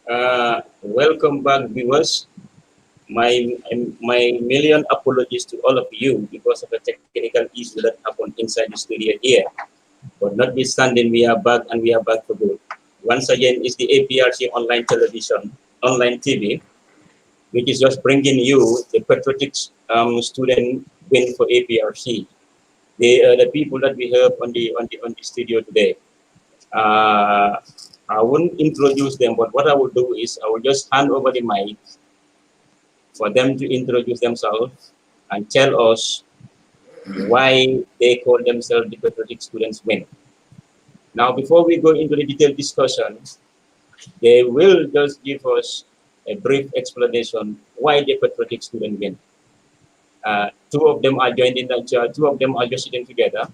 Welcome back, viewers. My million apologies to all of you because of a technical issue that happened inside the studio here. But notwithstanding, we are back and we are back for good. Once again, it's the APRC online television, online TV, which is just bringing you the patriotic student win for APRC. They are the people that we have on the studio today. Uh, I won't introduce them, but what I will do is I will just hand over the mic for them to introduce themselves and tell us why they call themselves the Patriotic Students Win. Now, before we go into the detailed discussion, they will just give us a brief explanation why the Patriotic Student Win. Two of them are joined in that chat, two of them are just sitting together.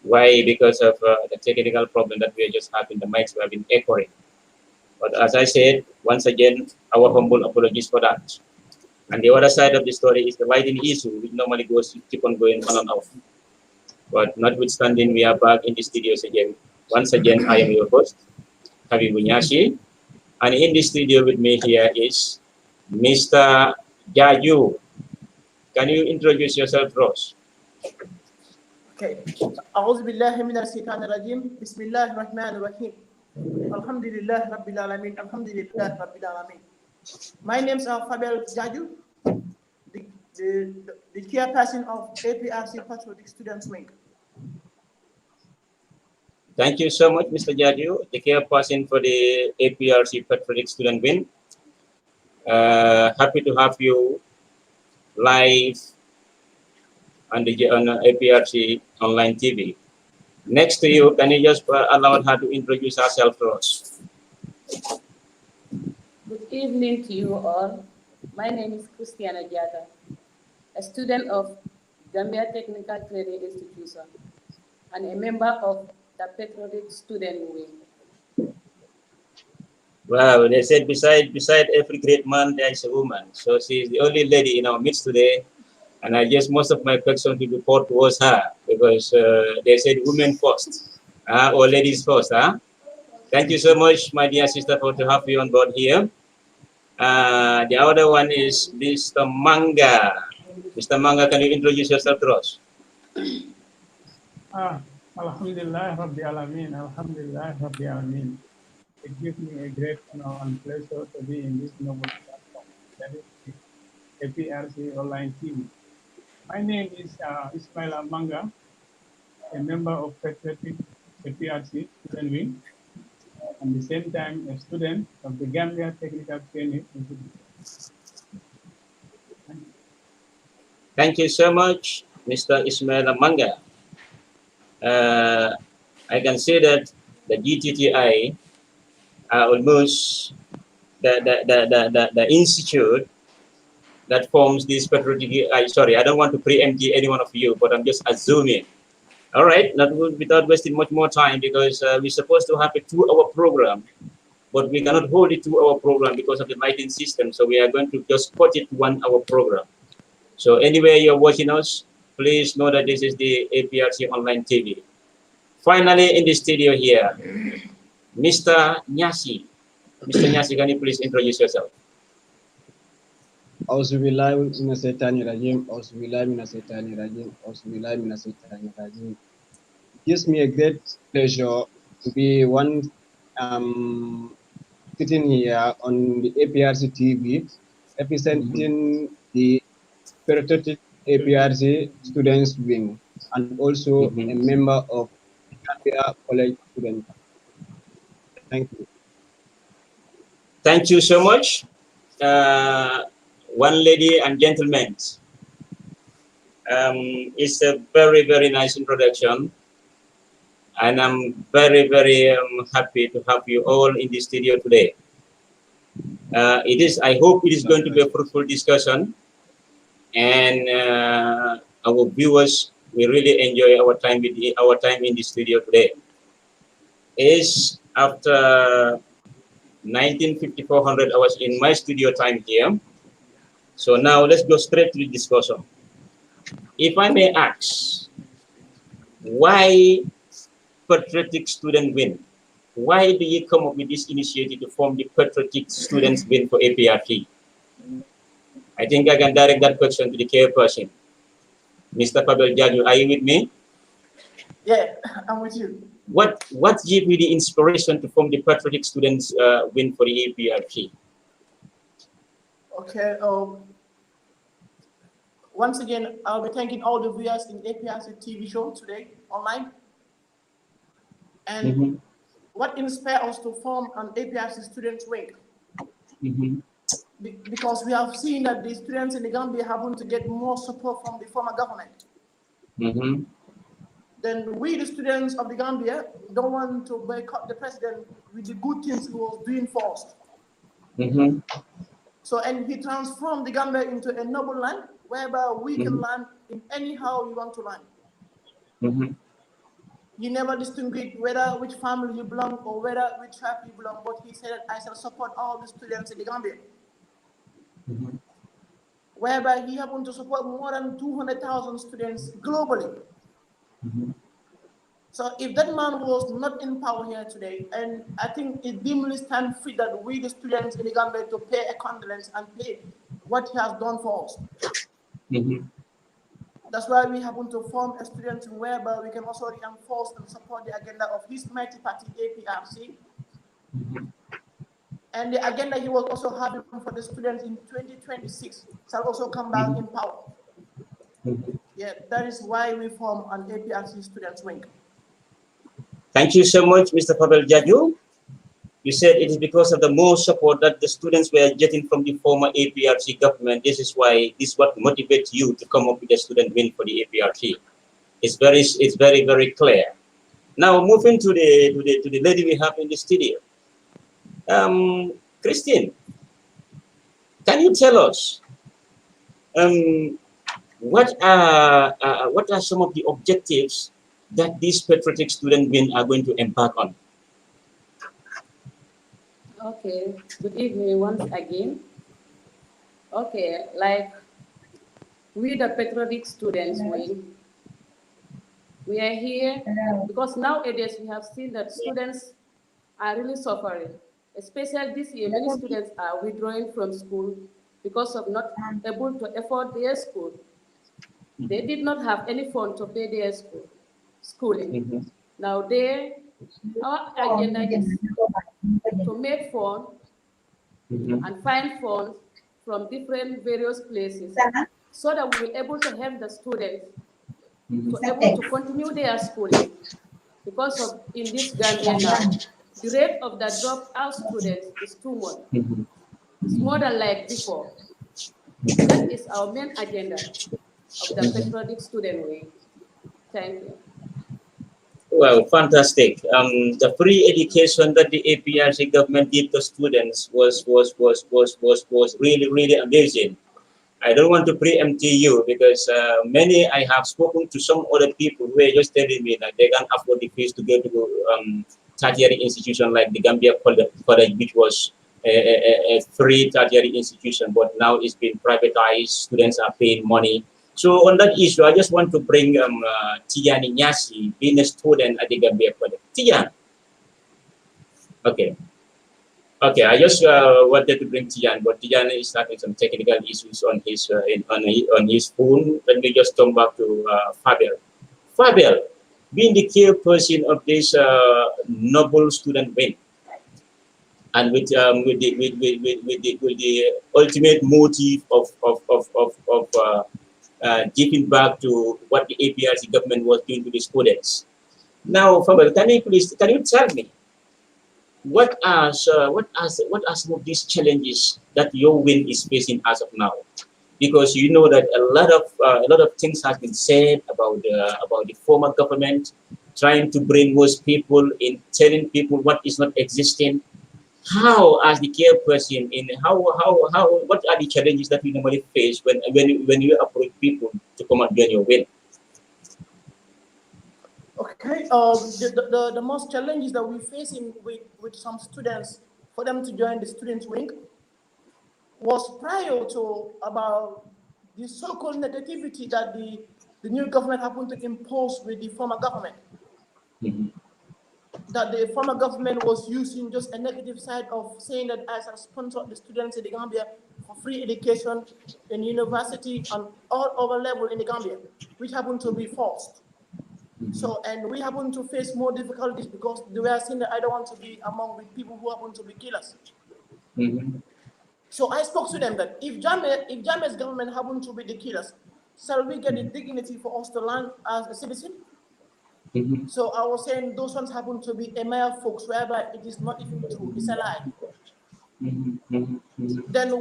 Why? Because of the technical problem that we are just having, the mics have been echoing. But as I said, once again, our humble apologies for that. And the other side of the story is the lighting issue, which normally goes keep on going on and off. But notwithstanding, we are back in the studios again. Once again, I am your host, Habibu Nyashi. And in the studio with me here is Mr. Jaju. Can you introduce yourself, Ross? Okay. أعوذ بالله من الشيطان الرجيم. بسم الله الرحمن الرحيم. الحمد لله رب العالمين. الحمد لله رب العالمين. My name is FABEL Jaju, the chairperson of APRC Patriotic Students Wing. Thank you so much, Mr. Jaju, the chairperson for the APRC Patriotic Student Wing. Happy to have you live on APRC online TV. Next to you, can you just allow her to introduce herself to us? Good evening to you all. My name is Christiana, a student of Gambia Technical Training Institution and a member of the Patriotic Student Wing. Wow, they said beside every great man, there is a woman. So she is the only lady in our midst today. And I guess most of my questions will be put towards her because they said women first, or ladies first. Thank you so much, my dear sister, for to have you on board here. The other one is Mr. Manga. Mr. Manga, can you introduce yourself to us? Alhamdulillah, Rabbi Alameen. Alhamdulillah, Rabbi Alameen. It gives me a great honor and pleasure to be in this noble platform, that is the APRC online TV. My name is ISMAILA Manga, a member of Patriotic APRC Student Wing, and at the same time a student of the Gambia Technical Training Institute. Thank you so much, Mr. Ismaila Manga. I can say that the GTTI are almost the institute that forms this patriotic. Sorry, I don't want to preempt any one of you, but I'm just assuming. All right, not without wasting much more time because we're supposed to have a 2-hour program, but we cannot hold it 2-hour program because of the lighting system. So we are going to just cut it 1-hour program. So anywhere you're watching us, please know that this is the APRC online TV. Finally, in the studio here, Mr. Nyasi. Mr. Nyasi, can you please introduce yourself? Gives me a great pleasure to be sitting here on the APRC TV, representing the Patriotic APRC Students Wing, and also a member of Gambia College Students. Thank you. Thank you so much. One lady and gentlemen, it's a very, very nice introduction. And I'm very, very happy to have you all in the studio today. I hope it is going to be a fruitful discussion. And our viewers will really enjoy our time in the studio today. Is after 1954 hours in my studio time here. So now let's go straight to the discussion. If I may ask, why Patriotic Student Win? Why do you come up with this initiative to form the Patriotic Students Win for APRC? I think I can direct that question to the chairperson. Mr. FABEL Jaju, are you with me? Yeah, I'm with you. What gave you the inspiration to form the Patriotic Students Win for the APRC? Okay. Once again, I'll be thanking all the viewers in APRC-TV show today online. And what inspired us to form an APRC Students Wing? Because we have seen that the students in the Gambia happen to get more support from the former government. Then we, the students of the Gambia, don't want to boycott the president with the good things he was doing for us. So, and he transformed the Gambia into a noble land whereby we can land in anyhow we want to land. He never distinguished whether which family you belong or whether which tribe you belong, but he said, I shall support all the students in the Gambia. Whereby he happened to support more than 200,000 students globally. So if that man was not in power here today, and I think it dimly stands fit that we, the students in the Gambia, to pay a condolence and pay what he has done for us. That's why we happen to form a student whereby we can also reinforce and support the agenda of his mighty party, APRC. And the agenda he was also having for the students in 2026 shall also come back in power. Yeah, that is why we form an APRC Students Wing. Thank you so much, Mr. FABEL Jaju. You said it is because of the more support that the students were getting from the former APRC government. This is what motivates you to come up with a student win for the APRC. It's very, very clear. Now moving to the lady we have in the studio. Christine, can you tell us what are some of the objectives that these patriotic student win are going to embark on? Okay, good evening once again. Okay, like we the patriotic students wing, we are here because nowadays we have seen that students are really suffering. Especially this year, many students are withdrawing from school because of not able to afford their school. They did not have any fund to pay their schooling. Now our agenda is to make funds and find funds from different various places so that we will be able to help the students to able to continue their schooling. Because of in this Gambia now, the rate of the dropout students is too much. It's more than like before. That is our main agenda of the patriotic student wing. Thank you. Well, fantastic. The free education that the APRC government did to students was really, really amazing. I don't want to preempt you because many I have spoken to some other people who are just telling me that they can't afford the fees to go to tertiary institution like the Gambia College, which was a free tertiary institution, but now it's been privatized. Students are paying money. So on that issue, I just want to bring TIJAN Inyasi, being a student at the Gambia College. TIJAN. Okay. Okay, I just wanted to bring TIJAN, but TIJAN is having some technical issues on his on his phone. Let me just come back to FABEL. FABEL, being the chairperson of this noble student wing, and with the ultimate motive of giving back to what the APRC government was doing to the students. Now, FABEL, can you tell me what are some of these challenges that your wing is facing as of now? Because you know that a lot of things have been said about the former government trying to brainwash people in telling people what is not existing. How, as the chairperson, what are the challenges that you normally face when you approach people to come and join your wing? Okay, the most challenges that we're facing with some students for them to join the students wing was prior to about the so-called negativity that the new government happened to impose with the former government. that the former government was using just a negative side of saying that as a sponsor the students in the Gambia for free education in university and all over level in the Gambia, which happened to be false. So, and we happen to face more difficulties because they were saying that I don't want to be among the people who happen to be killers. So I spoke to them that if Jammeh's government happen to be the killers, shall we get the dignity for us to learn as a citizen? So I was saying those ones happen to be Emir folks, whereby it is not even true, it's a lie. Then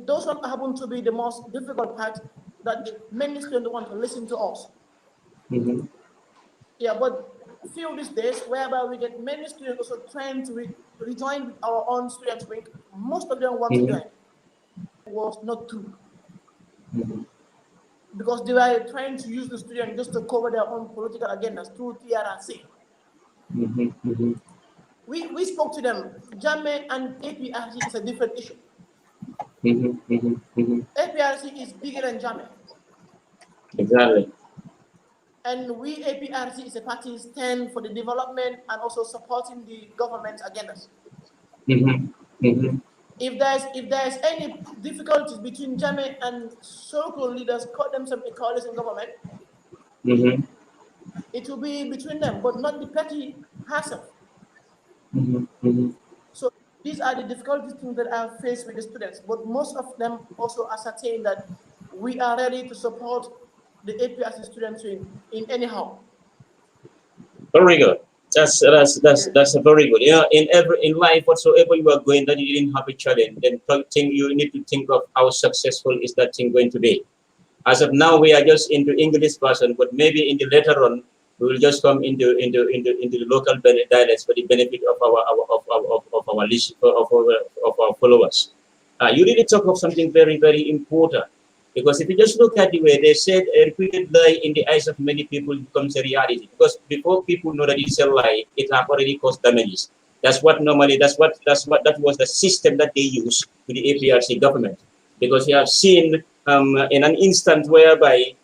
those ones happen to be the most difficult part, that the many students want to listen to us. Yeah, but few these days, whereby we get many students also trying to rejoin with our own students wing, most of them want to join. It was not true. Because they were trying to use the students just to cover their own political agendas through TRC. We spoke to them. Jammeh and APRC is a different issue. APRC is bigger than Jammeh. Exactly. And we, APRC, is a party stand for the development and also supporting the government's agendas. If there's any difficulties between Jammeh and so-called leaders, call themselves a coalition government, it will be between them, but not the party herself. So these are the difficulties that I face with the students, but most of them also ascertain that we are ready to support the APRC students in anyhow. Very good. That's a very good. You know, in life, whatsoever you are going, that you didn't have a challenge, then you need to think of how successful is that thing going to be. As of now, we are just into English version, but maybe in the later on, we will just come into the local dialects for the benefit of our followers. You really talk of something very, very important. Because if you just look at the way they said a repeated lie in the eyes of many people becomes a reality. Because before people know that it's a lie, it have already caused damages. That was the system that they used with the APRC government. Because you have seen in an instant whereby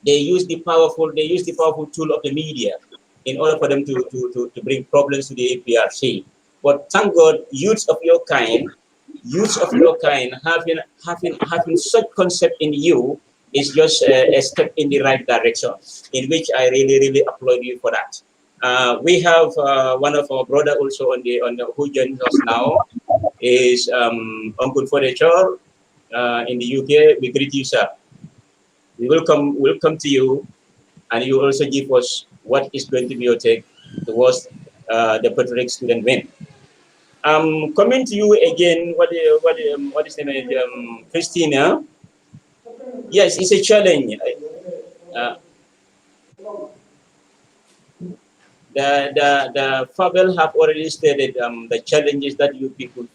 they use the powerful tool of the media in order for them to bring problems to the APRC. But thank God, youths of your kind having such concept in you is just a step in the right direction, in which I really applaud you for that. We have one of our brother also on the who joins us now is Uncle FODAY CHORR in the UK. We greet you, sir. We will come to you, and you also give us what is going to be your take towards the patriotic student win. Coming to you again, what is the name? Christina. Yes, it's a challenge. The FABEL have already stated the challenges that you people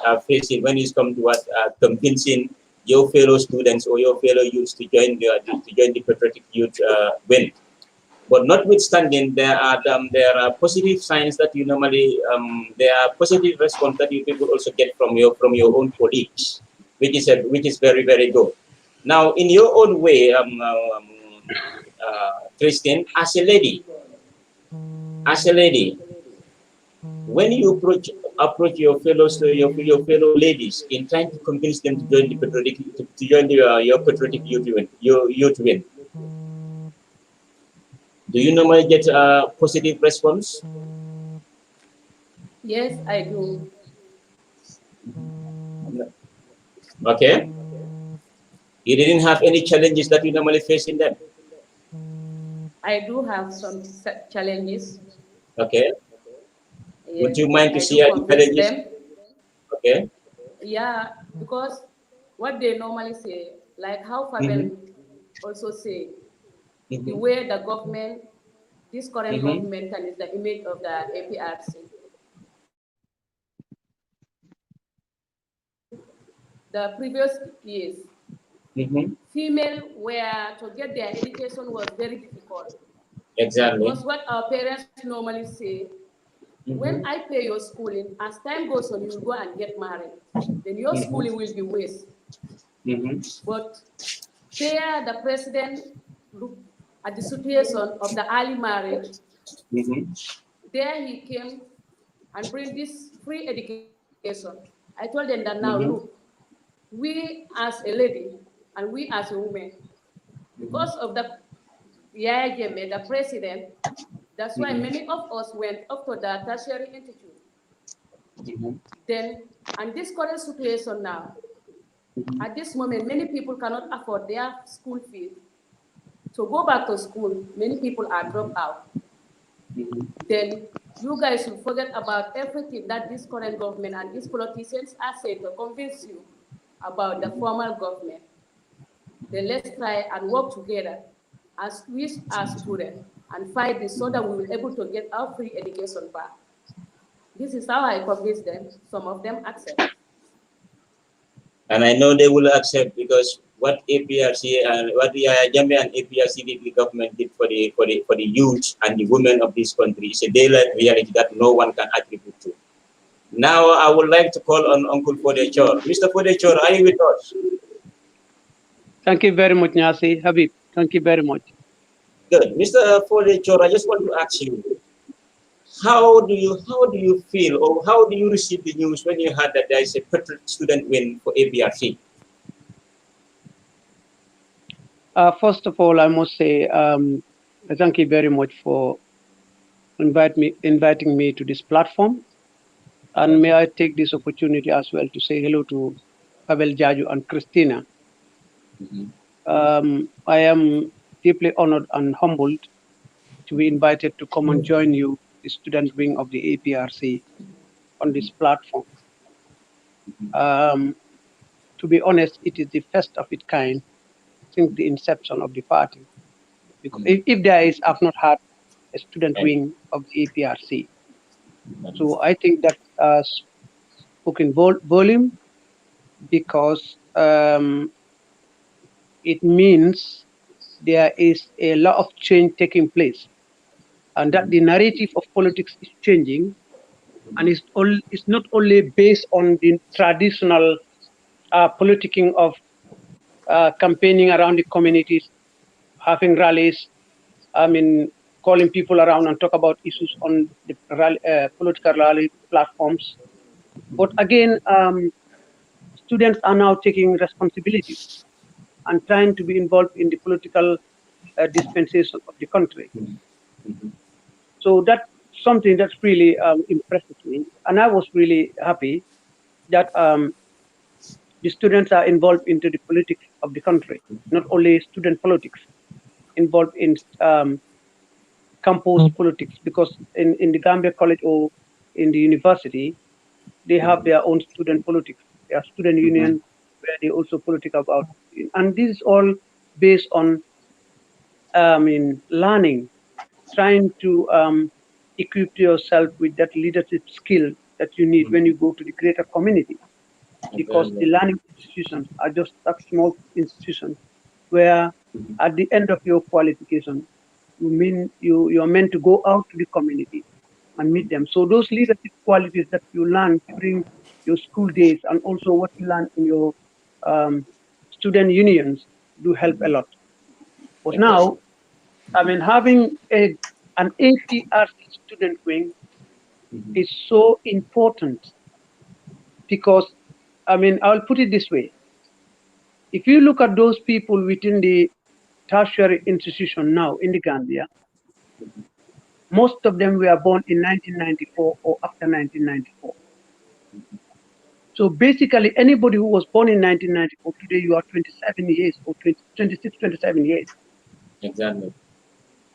are facing when it's come to convincing your fellow students or your fellow youths to join the patriotic youth win. But notwithstanding, there are positive signs that you normally there are positive response that you people also get from your own colleagues, which is very, very good. Now, in your own way, Christine, as a lady, when you approach your fellow ladies in trying to convince them to join the patriotic your patriotic youth win, do you normally get a positive response? Yes, I do. Okay. You didn't have any challenges that you normally face in them? I do have some challenges. Okay. Yes, would you mind to I share the challenges? them. Okay. Yeah, because what they normally say, like how FABEL also say, the way the government, this current government, and is the image of the APRC. The previous years, female were to get their education was very difficult. Exactly. Because what our parents normally say, when I pay your schooling, as time goes on, you'll go and get married. Then your schooling will be waste. But there, the president looked at the situation of the early marriage There he came and bring this free education. I told them that now, look, we as a lady and we as a woman, because of the the president, that's why many of us went up to the tertiary institute. Then, and this current situation now, at this moment, many people cannot afford their school fees. To go back to school, many people are dropped out. Then you guys should forget about everything that this current government and these politicians are saying to convince you about the formal government. Then let's try and work together as we as students and fight this so that we will be able to get our free education back. This is how I convince them. Some of them accept. And I know they will accept, because what APRC and what the Gambia and APRC government did for the youth and the women of this country is a daylight reality that no one can attribute to. Now I would like to call on Uncle FODAY CHORR. Mr. FODAY CHORR, are you with us? Thank you very much, Nyasi. Habib, thank you very much. Good. Mr. FODAY CHORR, I just want to ask you, how do you feel, or how do you receive the news when you heard that there is a patriotic student win for APRC? First of all, I must say thank you very much for inviting me to this platform. And may I take this opportunity as well to say hello to FABEL, Jaju, and Christina. I am deeply honored and humbled to be invited to come and join you, the student wing of the APRC, on this platform. To be honest, it is the first of its kind since the inception of the party. Because if there is, I've not had a student wing of the APRC. So I think that spoken volume, because it means there is a lot of change taking place, and that the narrative of politics is changing, and it's not only based on the traditional politicking of campaigning around the communities, having rallies, calling people around and talk about issues on the political rally platforms. But again, students are now taking responsibility and trying to be involved in the political dispensation of the country. So that's something that really impresses me. And I was really happy that the students are involved into the politics of the country, not only student politics, involved in campus politics, because in the Gambia College or in the university, they have their own student politics, their student union, where they also politics about, and this is all based on learning, trying to equip yourself with that leadership skill that you need when you go to the greater community, because the learning institutions are just that small institutions where at the end of your qualification, you are meant to go out to the community and meet them. So those leadership qualities that you learn during your school days and also what you learn in your student unions do help a lot. But now, having an APRC student wing is so important, because, I'll put it this way. If you look at those people within the tertiary institution now in the Gambia, most of them were born in 1994 or after 1994. So basically, anybody who was born in 1994, today you are 27 years or 26, 27 years. Exactly.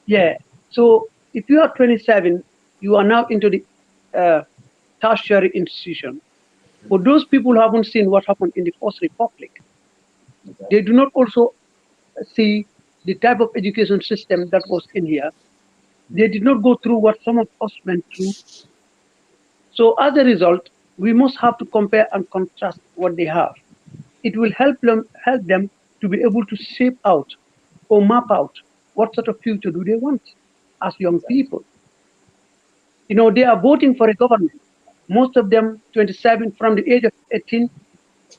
Yeah. So if you are 27, you are now into the tertiary institution. But those people who haven't seen what happened in the First Republic, they do not also see the type of education system that was in here. They did not go through what some of us went through. So as a result, we must have to compare and contrast what they have. It will help them to be able to shape out or map out what sort of future do they want as young people. They are voting for a government. Most of them 27, from the age of 18,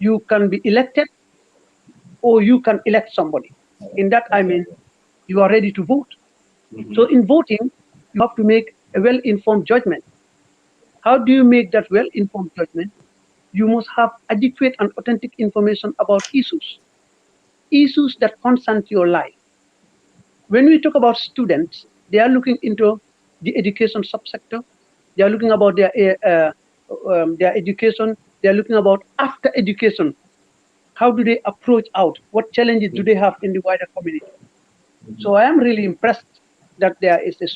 you can be elected or you can elect somebody. In that, you are ready to vote. So in voting, you have to make a well-informed judgment. How do you make that well-informed judgment? You must have adequate and authentic information about issues that concern your life. When we talk about students, they are looking into the education subsector. They are looking about their education. They are looking about after education. How do they approach out? What challenges do they have in the wider community? So I am really impressed that there is a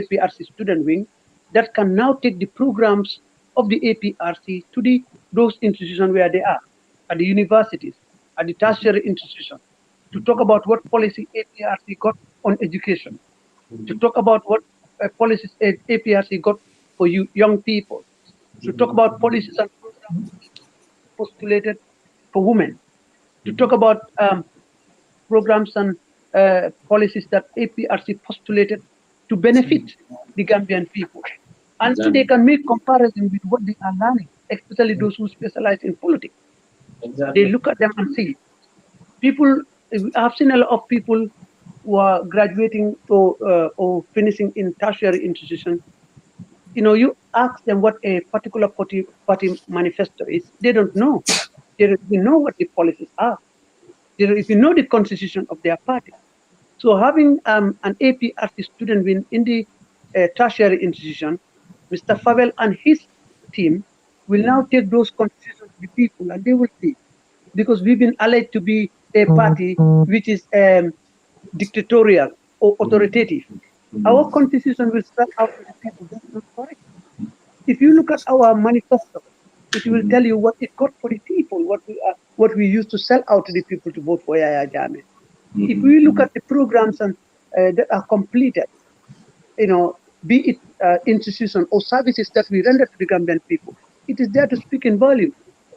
APRC student wing that can now take the programs of the APRC to those institutions where they are, at the universities, at the tertiary institutions, to talk about what policy APRC got on education, to talk about what policies APRC got for you young people, to talk about policies and programs postulated for women, to talk about programs and policies that APRC postulated to benefit the Gambian people. And they can make comparison with what they are learning, especially those who specialize in politics. They look at them and see. People, I've seen a lot of people who are graduating or finishing in tertiary institutions. You know, you ask them what a particular party manifesto is, they don't know. They don't even know what the policies are. They don't even know the constitution of their party. So having an APRC student win in the tertiary institution, Mr. FABEL and his team will now take those constitutions to the people and they will see. Because we've been alleged to be a party which is dictatorial or authoritative. Our constitution will spell out to the people. That's not correct. If you look at our manifesto, it will tell you what it got for the people, what we used to sell out to the people to vote for Yaya Jammeh. If we look at the programs and that are completed, you know, be it institutions or services that we render to the Gambian people, it is there to speak in volume.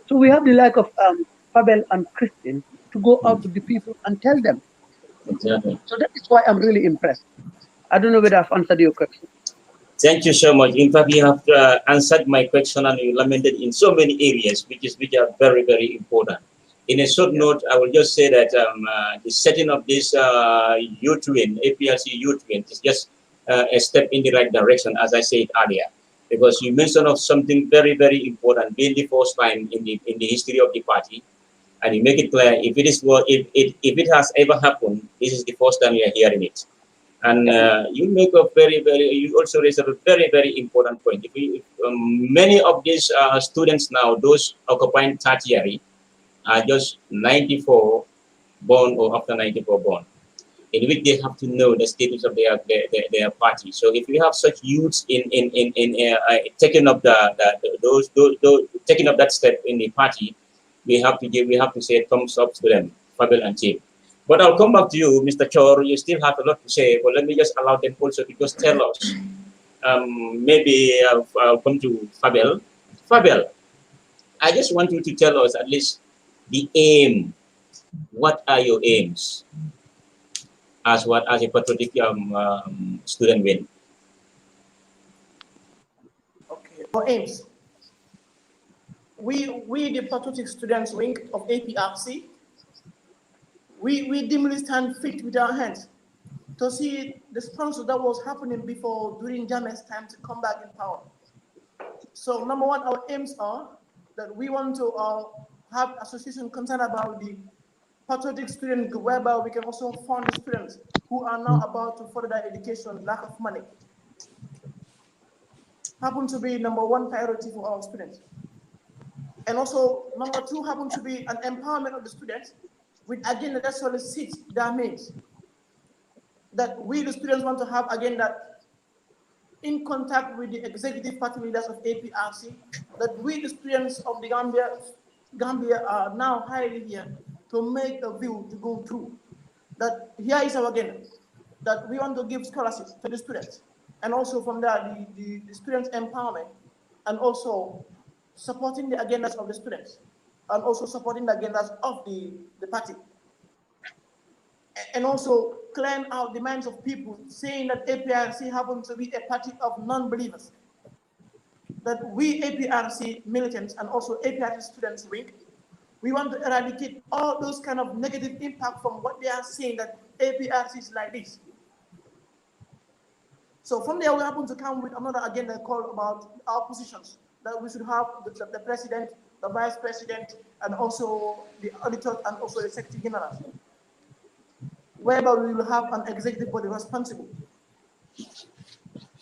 So we have the like of Fabel and Christian to go out to the people and tell them. Exactly. So that is why I'm really impressed. I don't know whether I've answered your question. Thank you so much. In fact, you have answered my question and you lamented in so many areas, which are very, very important. In a short note, I will just say that the setting of this youth wing, APRC youth wing, is just a step in the right direction, as I said earlier, because you mentioned of something very, very important, being the first time in the history of the party, and you make it clear if it has ever happened, this is the first time you are hearing it. And you make a you also raise a very, very important point. Many of these students now, those occupying tertiary, are just 94 born or after 94 born, in which they have to know the status of their party. So if we have such youths in taking up those taking up that step in the party, we have to say thumbs up to them, Fabel and team. But I'll come back to you, Mr. Chor. You still have a lot to say, but let me just allow them also to just tell us. Maybe I'll come to Fabel. Fabel, I just want you to tell us at least the aim. What are your aims as a patriotic student wing? Okay, our aims. We the patriotic students wing of APRC, we dimly stand fit with our hands to see the sponsor that was happening before during Jammeh's time to come back in power. So number one, our aims are that we want to have association concerned about the patriotic student group, whereby we can also fund the students who are now about to further their education, lack of money. Happen to be number one priority for our students. And also number two happen to be an empowerment of the students with agenda that solicits their needs. That we the students want to have again that in contact with the executive party leaders of APRC, that we the students of the Gambia are now highly here to make a view to go through. That here is our agenda, that we want to give scholarships to the students, and also from there the students' empowerment, and also supporting the agendas of the students, and also supporting the agendas of the party. And also clearing out the minds of people saying that APRC happens to be a party of non-believers. That we APRC militants and also APRC students wing, we want to eradicate all those kind of negative impact from what they are saying that APRC is like this. So from there, we happen to come with another agenda called about our positions, that we should have the president, the vice president, and also the auditor, and also the secretary general, whereby we will have an executive body responsible.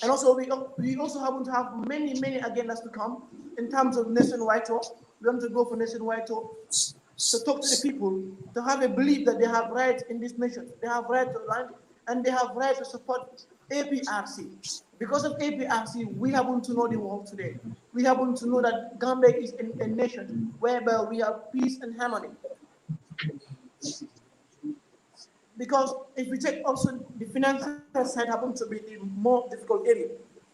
And also, we also happen to have many agendas to come in terms of nationwide tour. We want to go for nationwide tour to talk to the people, to have a belief that they have rights in this nation. They have right to land, and they have right to support APRC. Because of APRC, we happen to know the world today. We happen to know that Gambia is a nation whereby we have peace and harmony. Because if we take also the financial side happens to be the more difficult area.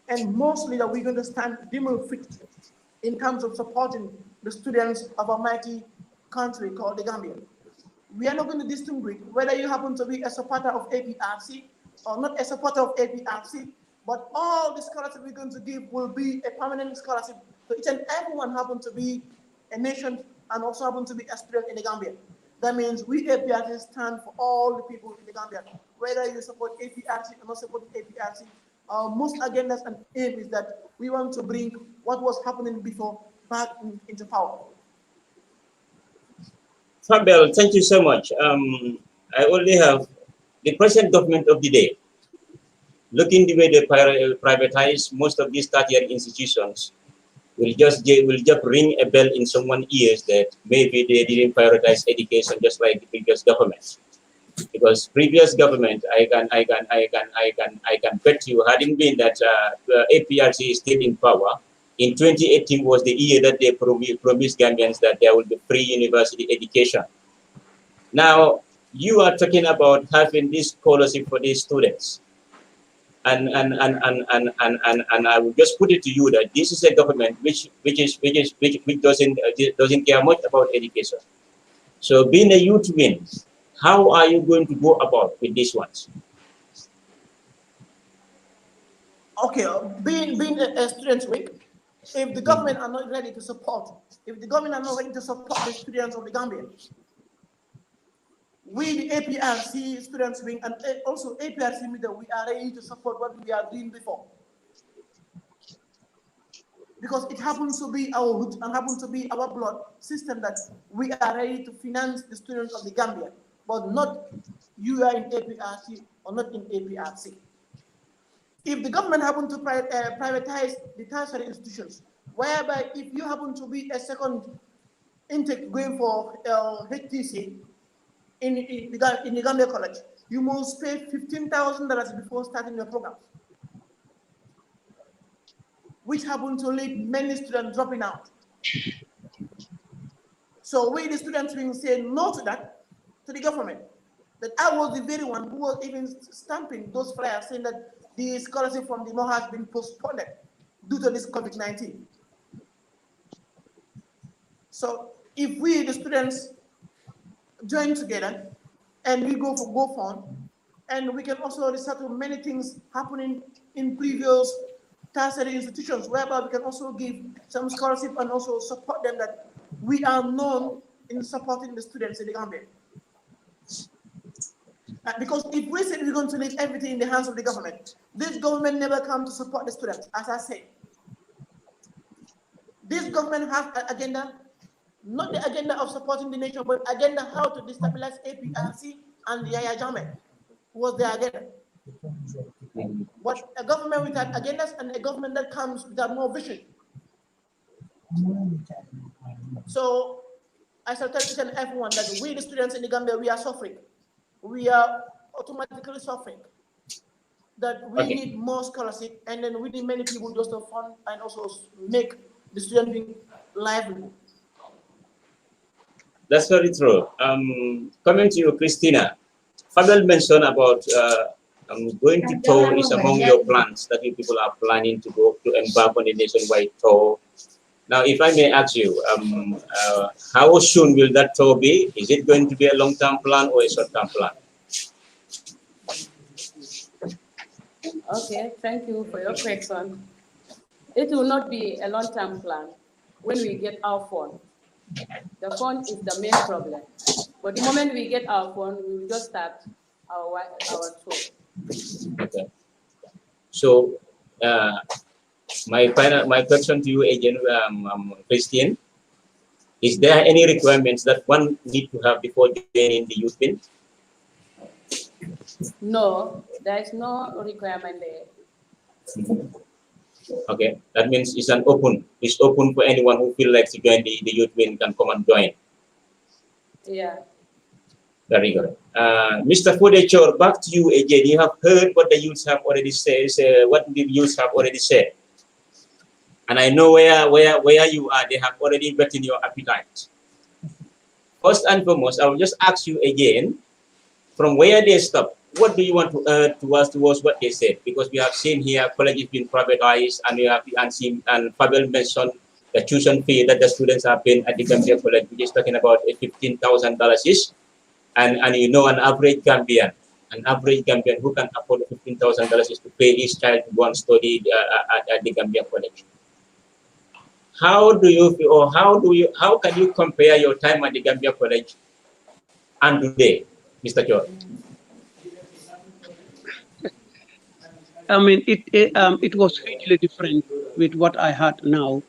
And mostly that we're going to stand fit in terms of supporting the students of a mighty country called the Gambia. We are not going to distinguish whether you happen to be a supporter of APRC or not a supporter of APRC, but all the scholarship we're going to give will be a permanent scholarship. So each and everyone happen to be a nation and also happen to be a student in the Gambia. That means we APRC stand for all the people in the Gambia. Whether you support APRC or not support APRC, our most agendas and aim is that we want to bring what was happening before back into power. FABEL, thank you so much. I only have the present government of the day. Looking the way they privatize most of these tertiary institutions, will just ring a bell in someone's ears that maybe they didn't prioritize education just like the previous government. Because previous government, I can bet you, hadn't been that APRC is still in power. In 2018 was the year that they promised Gambians that there will be free university education. Now you are talking about having this scholarship for these students. And I will just put it to you that this is a government which doesn't care much about education. So being a youth wing, how are you going to go about with these ones? Okay, being a student wing, if the government are not ready to support, if the government are not ready to support the students of the Gambia, we, the APRC students wing, and also APRC media, we are ready to support what we are doing before. Because it happens to be our root and happens to be our blood system that we are ready to finance the students of the Gambia, but not you are in APRC or not in APRC. If the government happen to privatize the tertiary institutions, whereby if you happen to be a second intake going for HTC in the Gambia College, you must pay $15,000 before starting your program, which happen to lead many students dropping out. So we, the students, will say no to that, to the government. That I was the very one who was even stamping those flyers saying that the scholarship from the NO has been postponed due to this COVID-19. So if we, the students, join together and we go for GoFund, and we can also resettle many things happening in previous tertiary institutions, whereby we can also give some scholarship and also support them, that we are known in supporting the students in the Gambia. Because if we say we're going to leave everything in the hands of the government, this government never comes to support the students, as I say. This government has an agenda, not the agenda of supporting the nation, but agenda how to destabilize APRC and Yaya Jammeh was the agenda. But a government without agendas and a government that comes without more vision. So I shall tell each and everyone that we, the students in the Gambia, we are suffering. We are automatically suffering. That we need more scholarship, and then we need many people just to fund and also make the student being lively. That's very true. Coming to you, Christina, FABEL mentioned about going to tour is among your plans that you people are planning to go to embark on a nationwide tour. Now, if I may ask you, how soon will that tour be? Is it going to be a long-term plan or a short-term plan? Okay, thank you for your question. It will not be a long-term plan when we get our phone. The phone is the main problem. But the moment we get our phone, we will just start our tour. Okay. So my question to you again, Christian, is there any requirements that one need to have before joining the youth wing? No, there is no requirement there. Okay, that means it's it's open for anyone who feel like to join the youth wing can come and join. Yeah. Very good. Mr. FODAY, back to you again. You have heard what the youths have already said, what the youths have already said. And I know where you are, they have already whetted your appetite. First and foremost, I will just ask you again, from where they stop, what do you want to add towards what they said? Because we have seen here college is being privatized, and we have seen, and FABEL mentioned the tuition fee that the students have paying at the Gambia College, which is talking about $15,000 each. And you know, an average Gambian who can afford $15,000 is to pay his child to go and study at the Gambia College. How do you feel, or how can you compare your time at the Gambia College and today, Mr. George? I mean, it was hugely different with what I had now.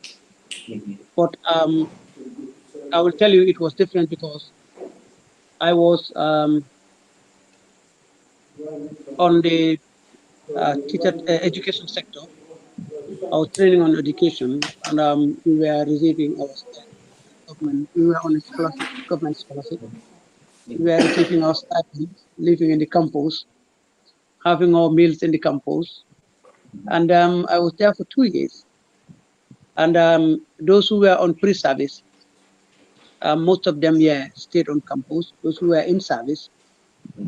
But I will tell you, it was different because I was on the teacher education sector. I was training on education, and we were receiving our government. We were on a scholarship, government scholarship. We were receiving our stipend, living in the campus, having our meals in the campus, and I was there for 2 years. And those who were on pre-service, most of them stayed on campus. Those who were in service,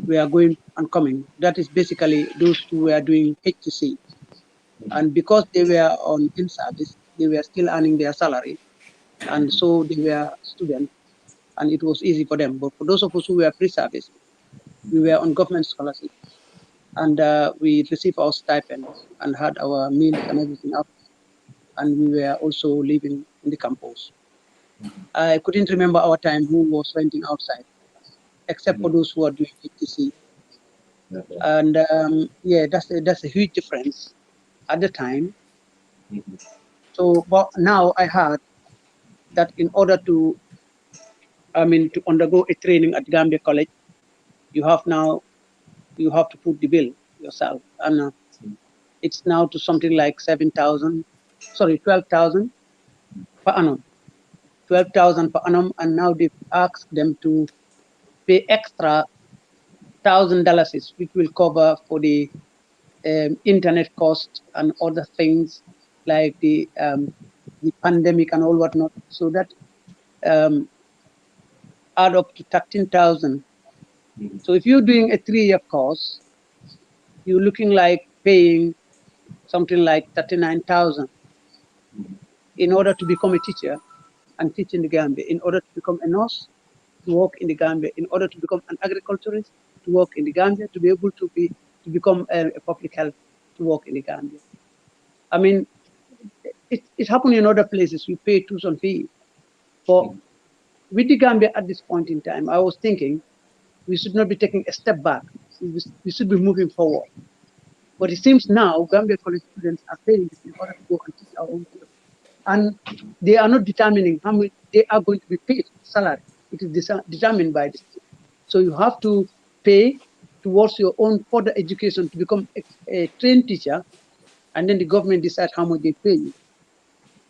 we are going and coming. That is basically those who were doing HTC. And because they were on in service, they were still earning their salary. And so they were students, and it was easy for them. But for those of us who were pre-service, we were on government scholarship. And we received our stipend and had our meals and everything up. And we were also living in the campus. I couldn't remember our time who was renting outside, except for those who are doing HTC. Okay. And that's a huge difference at the time. So, but now I heard that in order to, to undergo a training at Gambia College, you have to put the bill yourself, and it's now to something like 12,000 per annum. 12,000 per annum, and now they've asked them to pay extra $1,000, which will cover for the internet cost and other things like the pandemic and all whatnot. So that add up to 13,000. So if you're doing a 3-year course, you're looking like paying something like 39,000 in order to become a teacher and teach in the Gambia, in order to become a nurse, to work in the Gambia, in order to become an agriculturist, to work in the Gambia, to be able to become a public health, to work in the Gambia. I mean, it happened in other places. We pay tuition fee. But with the Gambia at this point in time, I was thinking we should not be taking a step back. We should be moving forward. But it seems now Gambia college students are paying in order to go and teach our own children. And they are not determining how much they are going to be paid salary. It is determined by the state. So you have to pay towards your own further education to become a trained teacher, and then the government decides how much they pay you.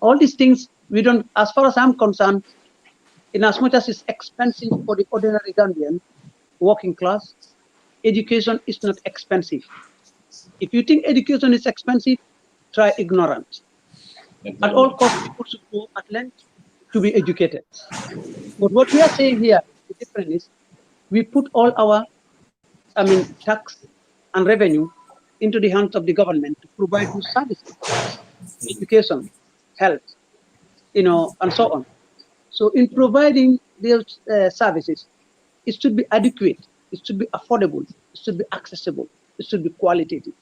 All these things, we don't, as far as I'm concerned, in as much as it's expensive for the ordinary Gambian working class, education is not expensive. If you think education is expensive, try ignorance. At all costs, people should go at length to be educated. But what we are saying here, the difference is, we put all our, tax and revenue into the hands of the government to provide those services, education, health, and so on. So in providing those services, it should be adequate, it should be affordable, it should be accessible, it should be qualitative.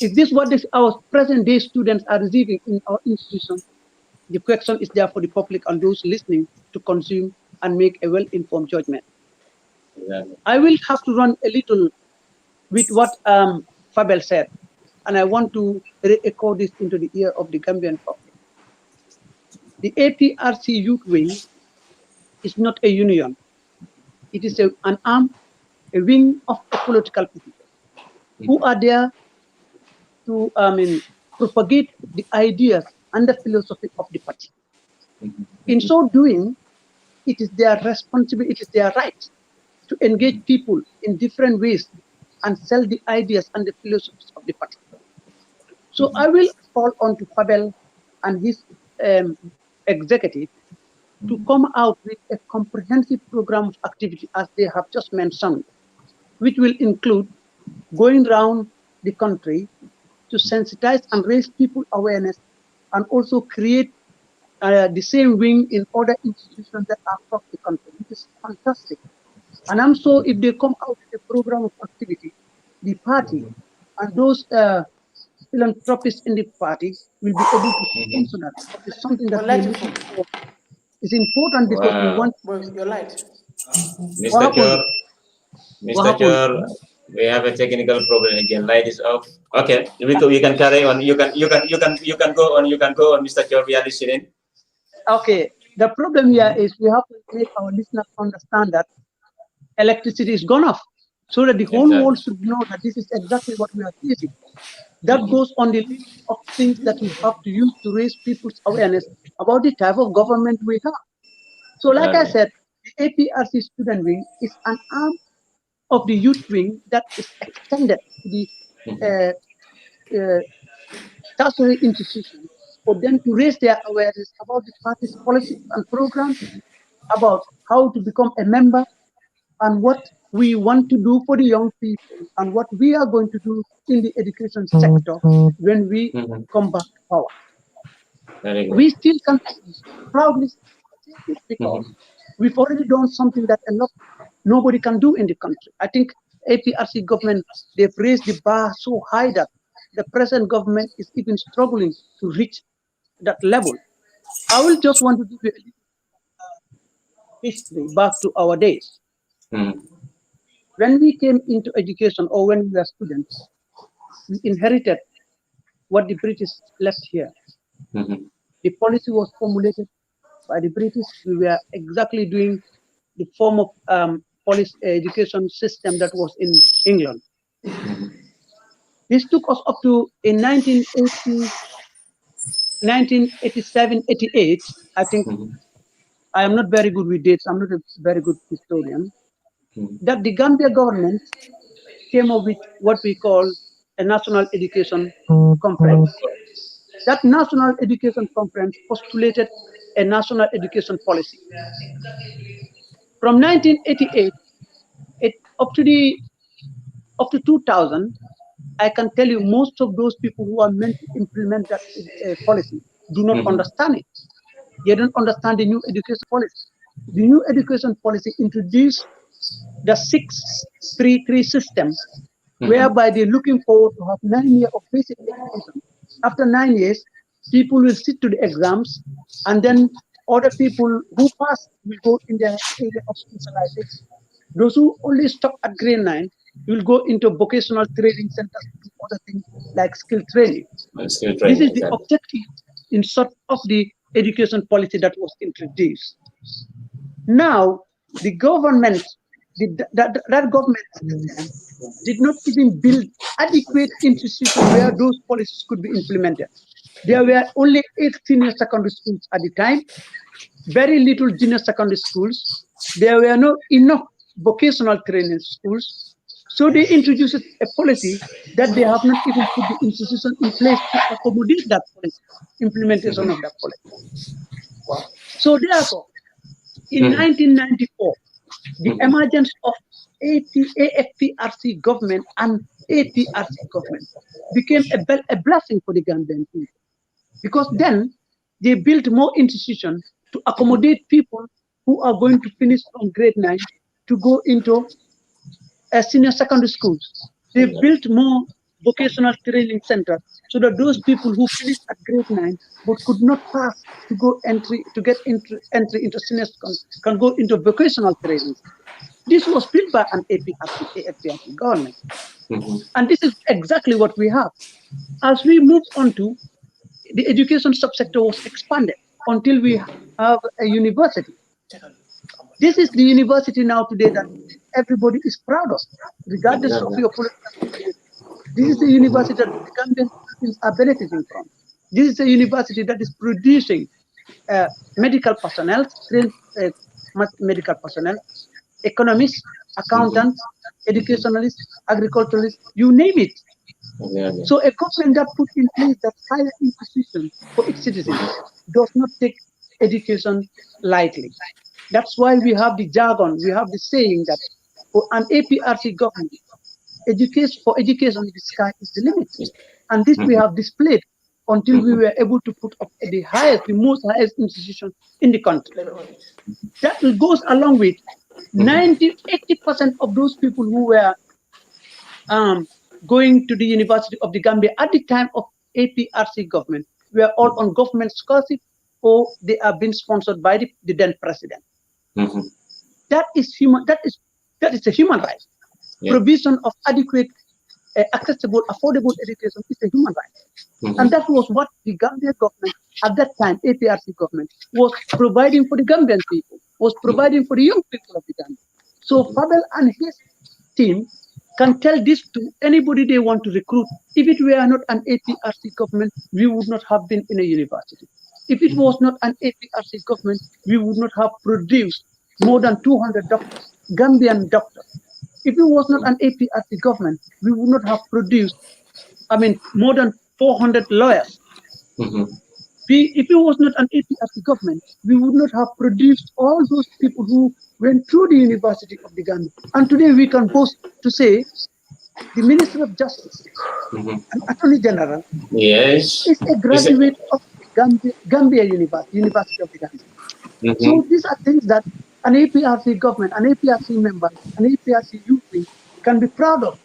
Is this what our present-day students are receiving in our institutions? The question is there for the public and those listening to consume and make a well-informed judgment. Exactly. I will have to run a little with what FABEL said. and I want to re-echo this into the ear of the Gambian public. The APRC Youth Wing is not a union. It is an arm, a wing of a political people who are there to propagate the ideas and the philosophy of the party. In so doing, it is their responsibility, it is their right to engage people in different ways and sell the ideas and the philosophies of the party. So I will call on to FABEL and his executive to come out with a comprehensive program of activity, as they have just mentioned, which will include going around the country to sensitize and raise people awareness, and also create the same wing in other institutions that are across the country, which is fantastic. And I'm sure if they come out with a program of activity, the party and those philanthropists in the party will be able to sponsor that. It's something that we're looking for. It's important because we want. Your light. Mr. Chor, Mr. Chor, we have a technical problem again. Light is off. Okay, we can carry on. You can go on. You can go on, Mr. Chor. We are listening. Okay. The problem here is we have to make our listeners understand that electricity is gone off, so that the whole world should know that this is exactly what we are facing. That goes on the list of things that we have to use to raise people's awareness about the type of government we have. So like I said, the APRC student wing is an arm of the youth wing that is extended to the tertiary institutions for them to raise their awareness about the party's policies and programs, about how to become a member, and what we want to do for the young people, and what we are going to do in the education sector when we come back to power. We still can proudly say this because we've already done something that nobody can do in the country. I think APRC government, they've raised the bar so high that the present government is even struggling to reach that level. I will just want to give you a little history back to our days. When we came into education, or when we were students, we inherited what the British left here. The policy was formulated by the British. We were exactly doing the form of policy education system that was in England. This took us up to in 1987, 88. I think I am not very good with dates. I'm not a very good historian. That the Gambia government came up with what we call a national education conference. That national education conference postulated a national education policy. From 1988 up to 2000, I can tell you most of those people who are meant to implement that policy do not understand it. They don't understand the new education policy. The new education policy introduced the 6-3-3 system, whereby they're looking forward to have 9 years of basic education. After 9 years, people will sit to the exams, and then other people who pass will go in their area of specialization. Those who only stop at grade 9 will go into vocational training centers to do other things like skill training. This is the objective in sort of the education policy that was introduced. Now, the government, that government did not even build adequate institutions where those policies could be implemented. There were only 8 senior secondary schools at the time, very little junior secondary schools. There were not enough vocational training schools. So they introduced a policy that they have not even put the institution in place to accommodate that policy, implementation of that policy. So therefore, in 1994, the emergence of AFPRC government and APRC government became a blessing for the Gambian people, because then they built more institutions to accommodate people who are going to finish from grade 9 to go into senior secondary schools. They built more vocational training centers so that those people who finished at grade 9 but could not pass to get entry into senior schools can go into vocational training. This was built by an AFPRC government. And this is exactly what we have. As we move on to the education subsector was expanded until we have a university. This is the university now today that everybody is proud of, regardless of your political. This is the university that the Gambian citizens are benefiting from. This is a university that is producing medical personnel, trained medical personnel, economists, accountants, educationalists, agriculturalists, you name it. So a government that put in place that higher institution for its citizens does not take education lightly. That's why we have the jargon, we have the saying that for an APRC government, for education, the sky is the limit. And this we have displayed until we were able to put up the most highest institution in the country. That goes along with 80% of those people who were going to the University of the Gambia at the time of APRC government were all on government scholarship, or they are being sponsored by the then president. That is human. That is a human right. Provision of adequate, accessible, affordable education is a human right. And that was what the Gambian government at that time, APRC government, was providing for the Gambian people, was providing for the young people of the Gambia. So FABEL and his team can tell this to anybody they want to recruit. If it were not an APRC government, we would not have been in a university. If it was not an APRC government, we would not have produced more than 200 doctors, Gambian doctors. If it was not an APRC government, we would not have produced, more than 400 lawyers. If it was not an APRC government, we would not have produced all those people who went through the University of the Gambia. And today we can boast to say the Minister of Justice and Attorney General is a graduate of Gambia University of the Gambia. So these are things that an APRC government, an APRC member, an APRC youth wing can be proud of.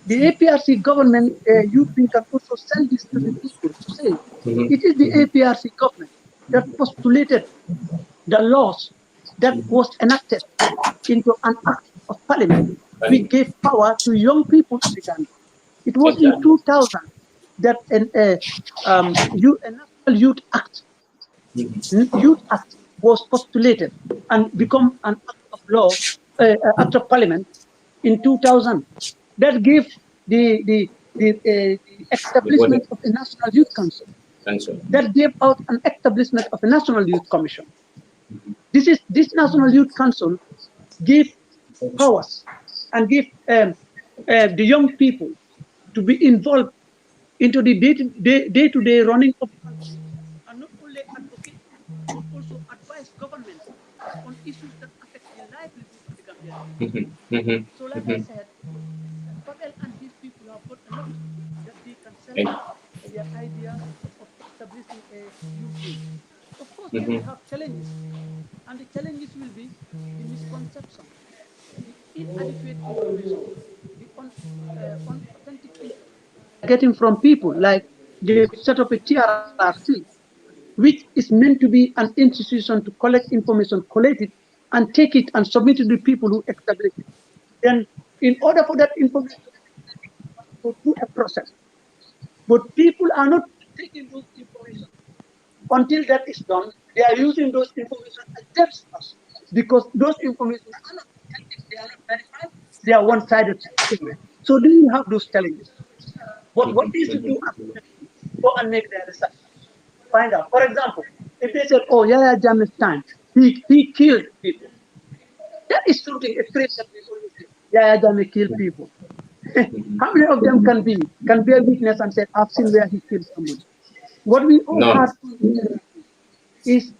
The APRC government youth wing can also send this to the people to say it is the APRC government that postulated the laws that was enacted into an act of parliament. We gave power to young people in the Gambia. It was in 2000 that a National Youth Act was postulated and become an act of law, act of parliament in 2000 that gave the establishment of a National Youth Council. That gave out an establishment of a National Youth Commission. This National Youth Council gave powers and gave the young people to be involved into the day-to-day running of the country, and not only advocate, but also advise government on issues that affect the livelihood of the Gambians. So like I said, FABEL and his people have got a lot that they can sell their idea of establishing a youth league. Of course, they will have challenges, and the challenges will be the misconception, the inadequate information, the unauthentic information getting from people. Like they set up a TRRC, which is meant to be an institution to collect information, collect it, and take it and submit it to the people who establish it. Then, in order for that information to go through a process, but people are not taking those information. Until that is done, they are using those information as themselves, because those information are not authentic, they are not verified, they are one-sided. So do you have those challenges? But what needs to do after that? Go and make their research. Find out. For example, if they said, oh, Yahya Jammeh's time, he killed people. That is something, a phrase that we always say. Yahya Jammeh killed people. How many of them can bear witness and say, I've seen where he killed somebody? What we all have to do is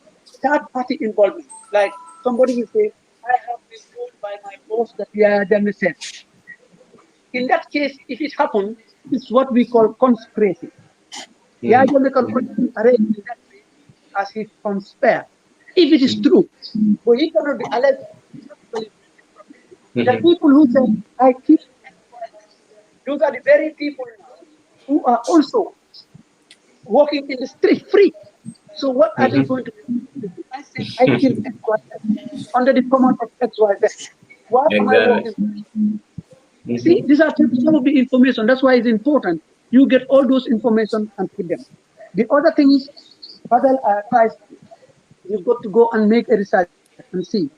third-party involvement. Like somebody will say, I have been told by my boss that Yahya Jammeh said. In that case, if it happens, it's what we call conspiracy. Yahya Jammeh can only arrange in that way as he conspire, if it is true. But he cannot be alleged. The people who say, I killed, those are the very people who are also walking in the street free. So what are they going to do? I say, I killed XYZ under the command of XYZ. Why am I walking? See, these are some of the information. That's why it's important. You get all those information and put them. The other thing is, Fadel advised you've got to go and make a research and see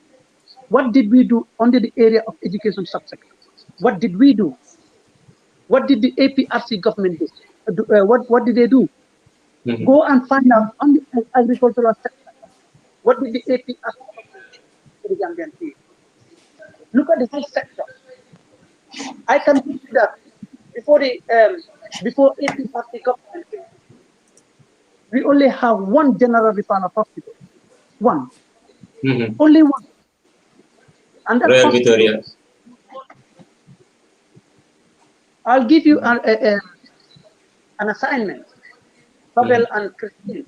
what did we do under the area of education subsector. What did we do? What did the APRC government do? What did they do? Go and find out on the agricultural sector. What did the APRC government do for the Gambian people? Look at the health sector. I can tell you that before APRC government, we only have one general referral hospital. One. Only one. And that Royal hospital, Victoria. I'll give you an assignment. Fabel and Christine,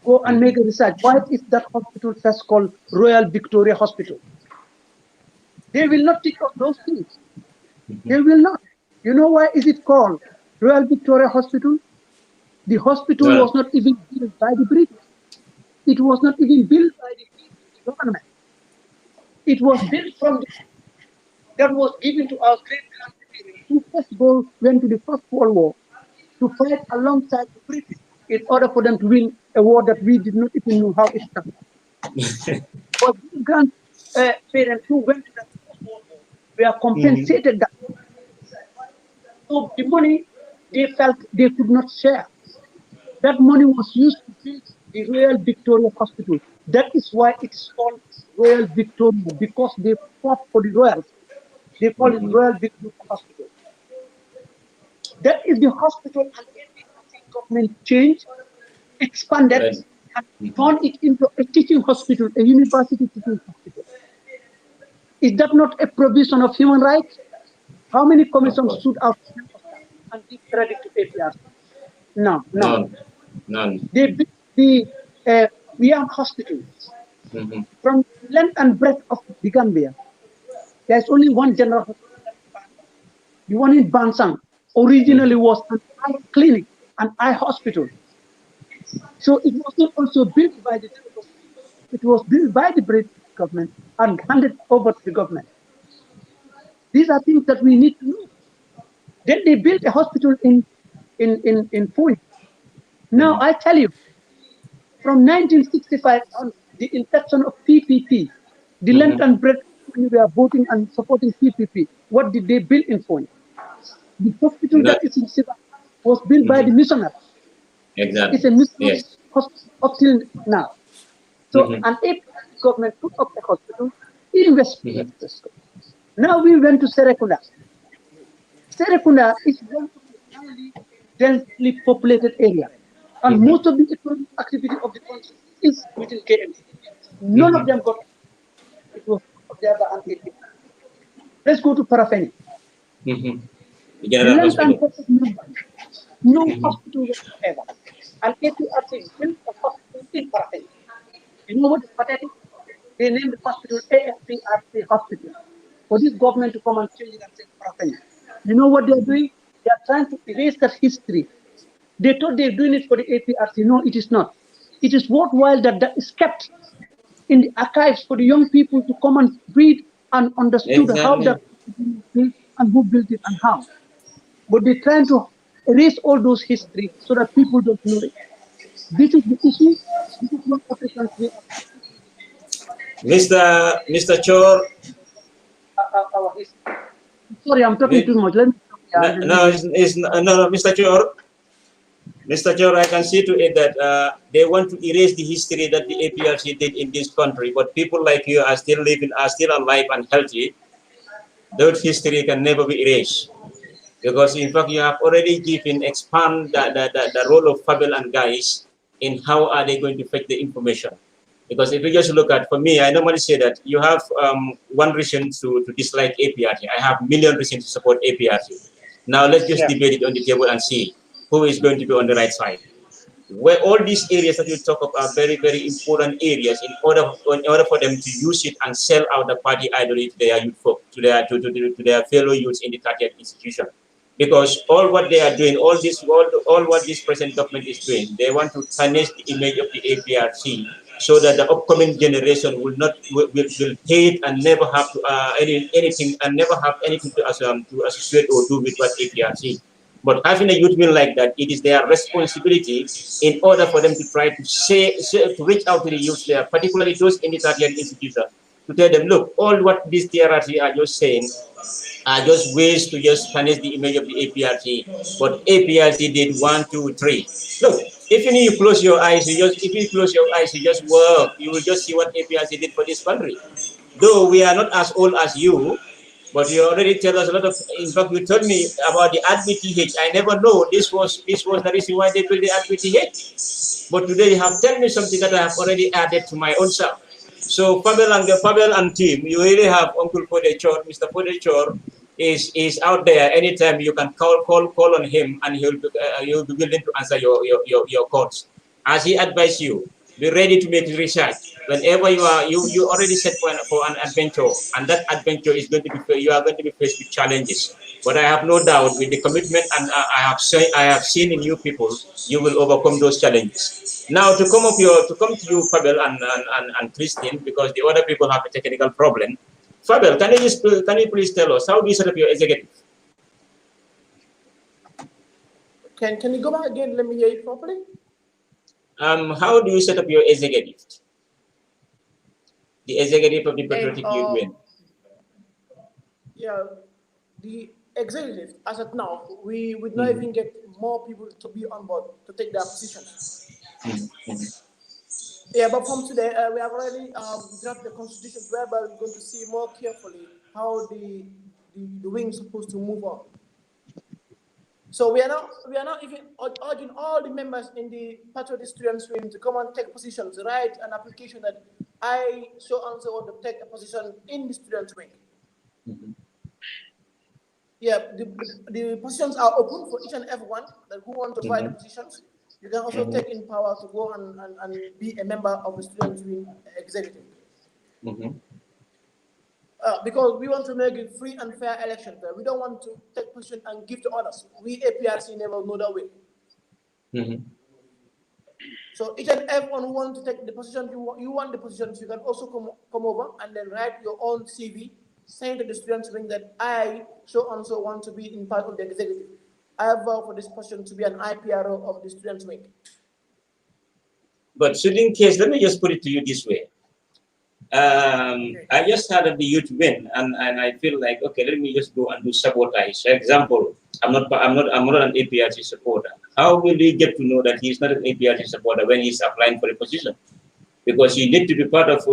go and make a research. Why is that hospital first called Royal Victoria Hospital? They will not think of those things. They will not. You know why is it called Royal Victoria Hospital? The hospital was not even built by the British. It was not even built by the British government. It was built from that was given to our great grandparents who first went to the First World War to fight alongside the British in order for them to win a war that we did not even know how it started. But these grandparents who went to the First World War were compensated that. So the money they felt they could not share. That money was used to build the Royal Victoria Hospital. That is why it's called Royal Victoria, because they fought for the royals. They call it Royal Victoria Hospital. That is the hospital, and the government changed, expanded, and turned it into a teaching hospital, a university teaching hospital. Is that not a provision of human rights? How many commissions stood out and give credit to APRC? No, no. None. They built the Wiam Hospital. From length and breadth of the Gambia, there's only one general hospital. The one in Bansang originally was an eye clinic, an eye hospital. So it was not also built by the government. It was built by the British government and handed over to the government. These are things that we need to know. Then they built a hospital in Fui. Now I tell you, from 1965 on, the inception of PPP, the length and breadth when we are voting and supporting PPP, what did they build in Fui? The hospital that is in Siva was built by the missionaries. Exactly. It's a missionary hospital up till now. So an APRC government put up a hospital in West Coast. Now we went to Serekunda. Serekunda is one of the highly densely populated area, and most of the economic activity of the country is within KMC. None of them got it. It was observed and APRC. Let's go to Parafeni. No hospital whatsoever. And APRC built a hospital in Parafeni. You know what is pathetic? They named the hospital APRC Hospital for this government to come and change it and say Parafeni. You know what they're doing? They're trying to erase that history. They thought they're doing it for the APRC. No, it is not. It is worthwhile that that is kept in the archives for the young people to come and read and understand how that was built and who built it and how. But they're trying to erase all those history so that people don't know it. This is the issue. This is what Africans do. Mr. CHORR. Our history. Sorry, I'm talking too much. Let me no, Mr. CHORR. Mr. CHORR, I can see to it that they want to erase the history that the APRC did in this country, but people like you are still living, are still alive and healthy. That history can never be erased. Because in fact, you have already expand the role of FABEL and guys in how are they going to fetch the information. Because if you just look at, for me, I normally say that you have one reason to dislike APRC. I have million reasons to support APRC. Now let's just debate it on the table and see who is going to be on the right side. Where all these areas that you talk about are very, very important areas in order for them to use it and sell out the party ideology to their youth folk, to their fellow youths in the 30th institution. Because all what they are doing, all what this present government is doing, they want to tarnish the image of the APRC so that the upcoming generation will not will hate and never have to, anything and never have anything to associate or do with what APRC. But having a youth wing like that, it is their responsibility in order for them to try to to reach out to the youth there, particularly those in the tertiary institution, to tell them, look, all what these TRRC are just saying are just ways to just tarnish the image of the APRC. But APRC did 1, 2, 3. Look, if you close your eyes, if you close your eyes, you just work, you will just see what APRC did for this country. Though we are not as old as you, but you already tell us a lot of. In fact, you told me about the RBTH. I never know this was the reason why they built the RBTH. But today you have told me something that I have already added to my own self. So FABEL and team, you really have Uncle FODAY CHORR. Mr. FODAY CHORR is out there. Anytime you can call on him, and he'll be willing to answer your calls. As he advised you, be ready to make research. Whenever you already set for an adventure, and that adventure is going to be, you are going to be faced with challenges. But I have no doubt with the commitment and I have seen in you people, you will overcome those challenges. Now to come to you, FABEL and Christine, because the other people have a technical problem. FABEL, can you please tell us how do you set up your executive? Can you go back again? Let me hear you properly. How do you set up your executive? The executive of the Patriotic Union. Yeah, the executive, as of now, we would not even get more people to be on board to take their positions. Yeah, but from today, we have already drafted the constitution whereby we're going to see more carefully how the wing is supposed to move on. So we are not even urging all the members in the Patriotic Students Wing to come and take positions, write an application that I so and so want to take a position in the Students Wing. Yeah, the positions are open for each and everyone that who want to buy the positions. You can also take in power to go and be a member of the Students Wing executive. Because we want to make a free and fair election. We don't want to take position and give to others. We APRC never know that way. So each and everyone who wants to take the position, you want the positions, you can also come over and then write your own CV, saying to the Students Wing that I so and so want to be in part of the executive. I have vowed for this position to be an IPRO of the Students Wing. But so in case, let me just put it to you this way. I just had the youth win, and I feel like, okay, let me just go and do sabotage. For example, I'm not an APRC supporter. How will he get to know that he's not an APRC supporter when he's applying for a position? Because you need to be part of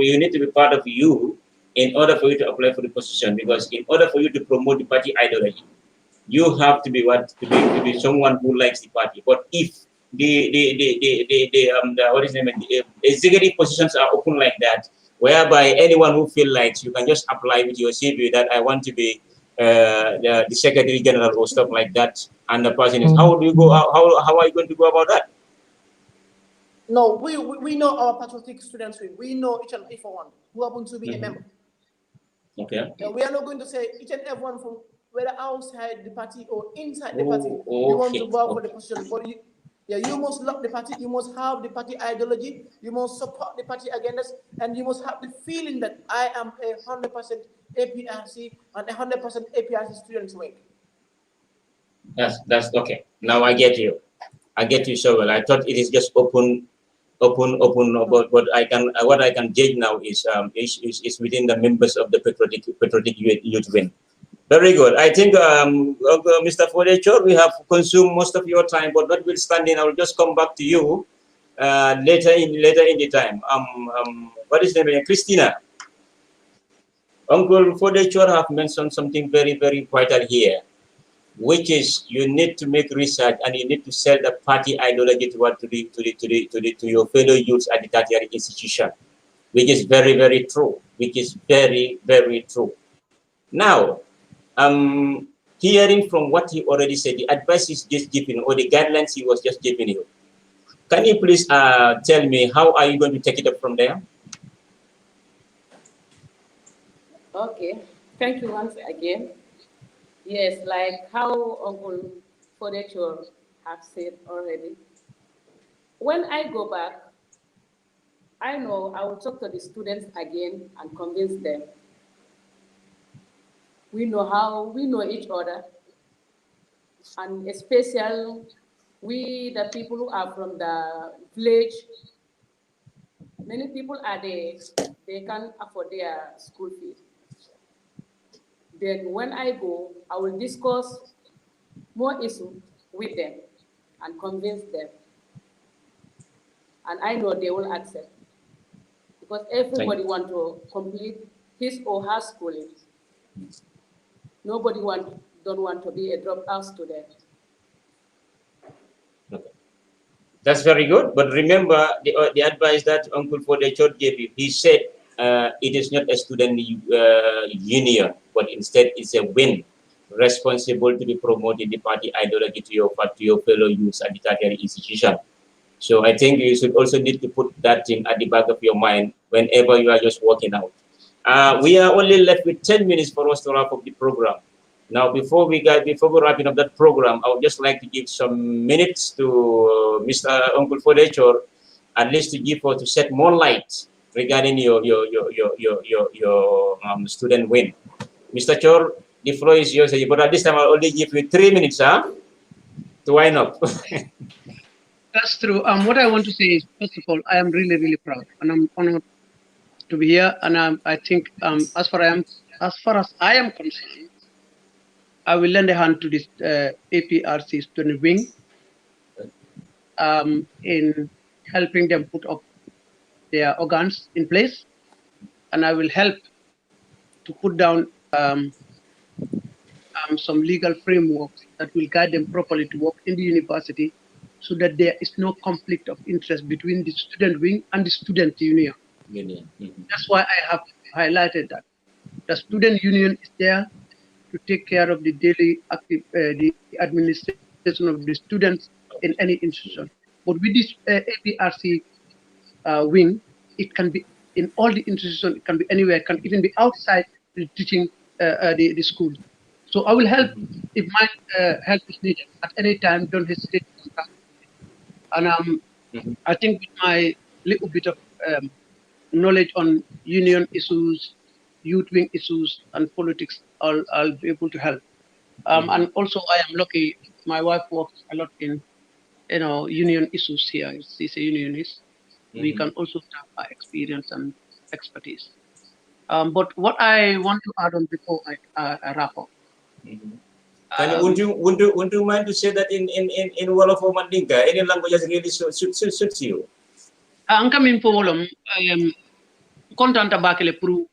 you in order for you to apply for the position. Because in order for you to promote the party ideology, you have to be to be someone who likes the party. But if the executive positions are open like that, whereby anyone who feels like you can just apply with your CV that I want to be the Secretary General or stuff like that, and the person is, how do you go? How are you going to go about that? No, we know our Patriotic Students Wing. We know each and every one who happens to be a member. Okay. We are not going to say each and everyone from whether outside the party or inside the party. You want to vote for the position, but you must love the party. You must have the party ideology. You must support the party agendas, and you must have the feeling that I am 100% APRC and 100% APRC Students Wing. That's okay. Now I get you. I get you so well. I thought it is just open. But what I can judge now is within the members of the Patriotic Youth Wing. Very good. I think, Mr. FODAY CHORR, we have consumed most of your time, but notwithstanding, I will just come back to you later in the time. What is the name? Christina. Uncle FODAY CHORR have mentioned something very, very vital here, which is you need to make research and you need to sell the party ideology to your fellow youths at the tertiary institution, which is very, very true. Which is very, very true. Now, hearing from what he already said, the advice is just giving, or the guidelines he was just giving you. Can you please tell me how are you going to take it up from there? Okay, thank you once again. Yes, like how Uncle FODAY CHORR have said already. When I go back, I know I will talk to the students again and convince them. We know each other, and especially we, the people who are from the village, many people are there, they can afford their school fees. Then when I go, I will discuss more issues with them and convince them. And I know they will accept. Because everybody wants to complete his or her schooling. Nobody don't want to be a dropout student. Okay. That's very good. But remember the advice that Uncle FODAY gave you. He said it is not a student union, but instead it's a wing responsible to be promoting the party ideology to your fellow youths at the tertiary institution. So I think you should also need to put that thing at the back of your mind whenever you are just walking out. We are only left with 10 minutes for us to wrap up the program. Now, before we wrapping up that program, I would just like to give some minutes to Mr. Uncle FODAY, at least to shed more light regarding your student win. Mr. CHORR, the floor is yours, but at this time I'll only give you 3 minutes, to wind up. That's true. What I want to say is, first of all, I am really, really proud, and I'm honored to be here. And I think, as far as I am concerned, I will lend a hand to this APRC student wing in helping them put up their organs in place, and I will help to put down some legal frameworks that will guide them properly to work in the university, so that there is no conflict of interest between the student wing and the student union. That's why I have highlighted that. The student union is there to take care of the daily the administration of the students in any institution. But with this APRC wing, it can be in all the institutions, it can be anywhere, it can even be outside the teaching the school. So I will help if my help is needed at any time. Don't hesitate to contact me. And I think with my little bit of knowledge on union issues, youth wing issues, and politics, I'll be able to help. And also, I am lucky. My wife works a lot in, union issues here. She's a unionist. We can also tap our experience and expertise. But what I want to add on before I wrap up. Would you mind to say that in Wolof or Mandinka? Any languages really suits you? I'm coming for Wolom. I am content about the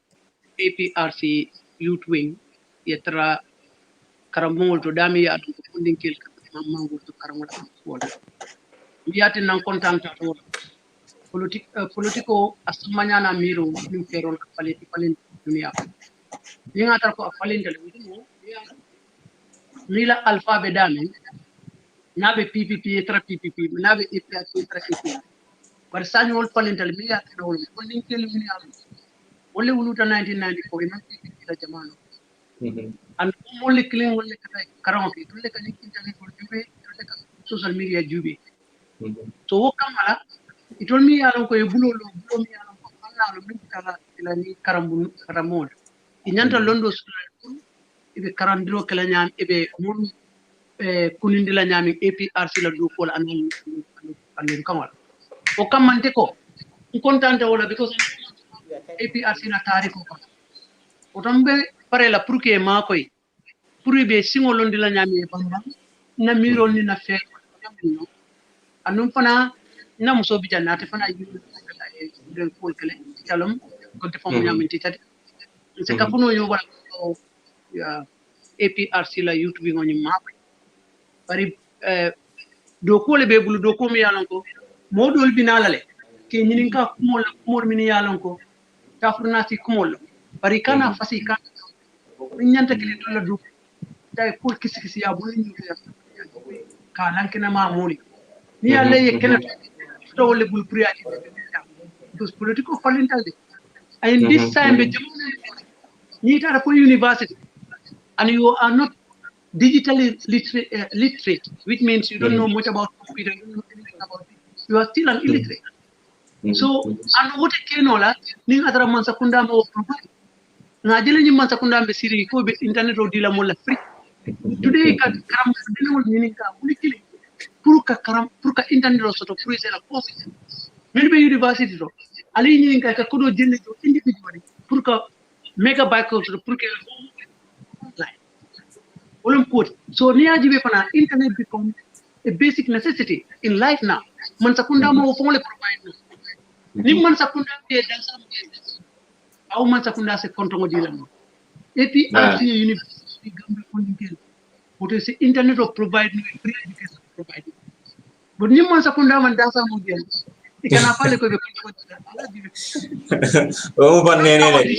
APRC youth wing. Yetra karamol to dami adu funding kill mamma to karamol. We are in content at all. Politico asmanya na miro nim ferol palin dunia. Yung atar ko palin television Mila alpha bedami nabe PPP etra PPP nabe APRC etra APRC. But Samuel Palintal Mia funding kill million. Only 1994 in PPP la jamano. And only killing only karaoke to like an internet for Jube, social media Jube. So what come it told me along ko bulo mi along ko ala min kala ilani karamol. Inyanta londo school ibe karandiro kala nyam ibe mun kunindila nyami APRC la do ko anal kamal. O kamante ko contante wala because APRC na tariko ko. O tambe pare la pour que ma koy pour be singolondi la nyami e bamba na mirol ni na fe anum fana na muso bi jannate fana yu del pol kele talum ko te famu nyami titati se ka funo yo wala ya APRC la youth bi ngoni ma bari do ko le be bulu do ko mi yalan ko modol binalale ke nyinin ka kumol min yalan ko tafrunati kumol bari kana fasika nyanta kile to la du tay pol kisi ya bu ñu ka lankina ma moli ni alle yekena to wole bul priati because political falintal de and this time be ni tara for university and you are not digitally literate, which means you don't know much about computer, you don't know anything about it. You are still an illiterate. So and what kenola ni adara man sakunda mo provide na jele ni man sakunda be siri ko be internet o dila mo la free today ka karam dina mo ni ka wuli kili pour ka internet o soto pour c'est la course men be university do ali ni ka ka kodo jelle do individually pour ka megabyte ko soto pour que online so ni ajibe pana internet become a basic necessity in life now man sakunda mo fo le provide no ni man sakunda de dansa au man sakunda se konto ngo dila no et puis RC university gambe kondikel wote se internet o provide no free education provide but ni man sakunda man dansa mo dila ikana pale ko be konto dila ala dibe o ban nene lagi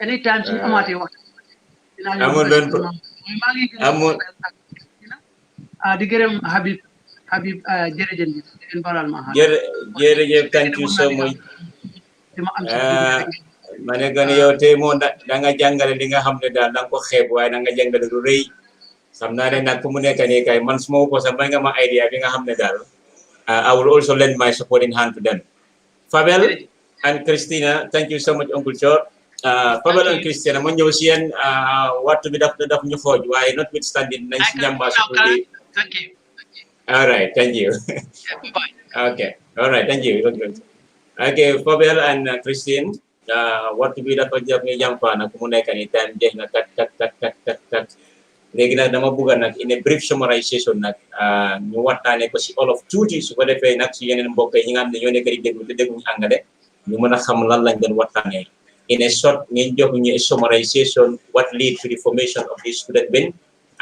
anytime sun amate wa amul don amul di gërëm Habib jërëjëf en baral ma jërëjëf thank you so much mané gane yow tay mo da nga jàngale li nga xamné daal da nga ko xeeb waaye da nga jàngale lu rëy xam naa ne nag fu mu nekk nii kay man suma ko sax may nga ma idea bi nga xam ne daal I will also lend my supporting hand to them. Fabel and Christina, thank you so much, Uncle Chor. Fabel and Christina, mo ñëw si yéen what to be daf ñu xooj waaye notwithstanding nañ si ñamba su thank you. All right, thank you. Bye. Okay, all right, thank you. Okay, Fabel and Christine, what to be daf ñu jàmpa nag fu mu nekk nii time jeex na kat léegi nag dama bëgg nag in a brief summarization nag ñu waxtaanee ko si olof tuuti su ko defee nag si yeneen mbokk yi nga xam ne ñoo nekk di déglu te dégluñu angale ñu mën a xam lan lañ doon waxtaanee in a short ngeen jox ñu a summarization what lead to the formation of this student bin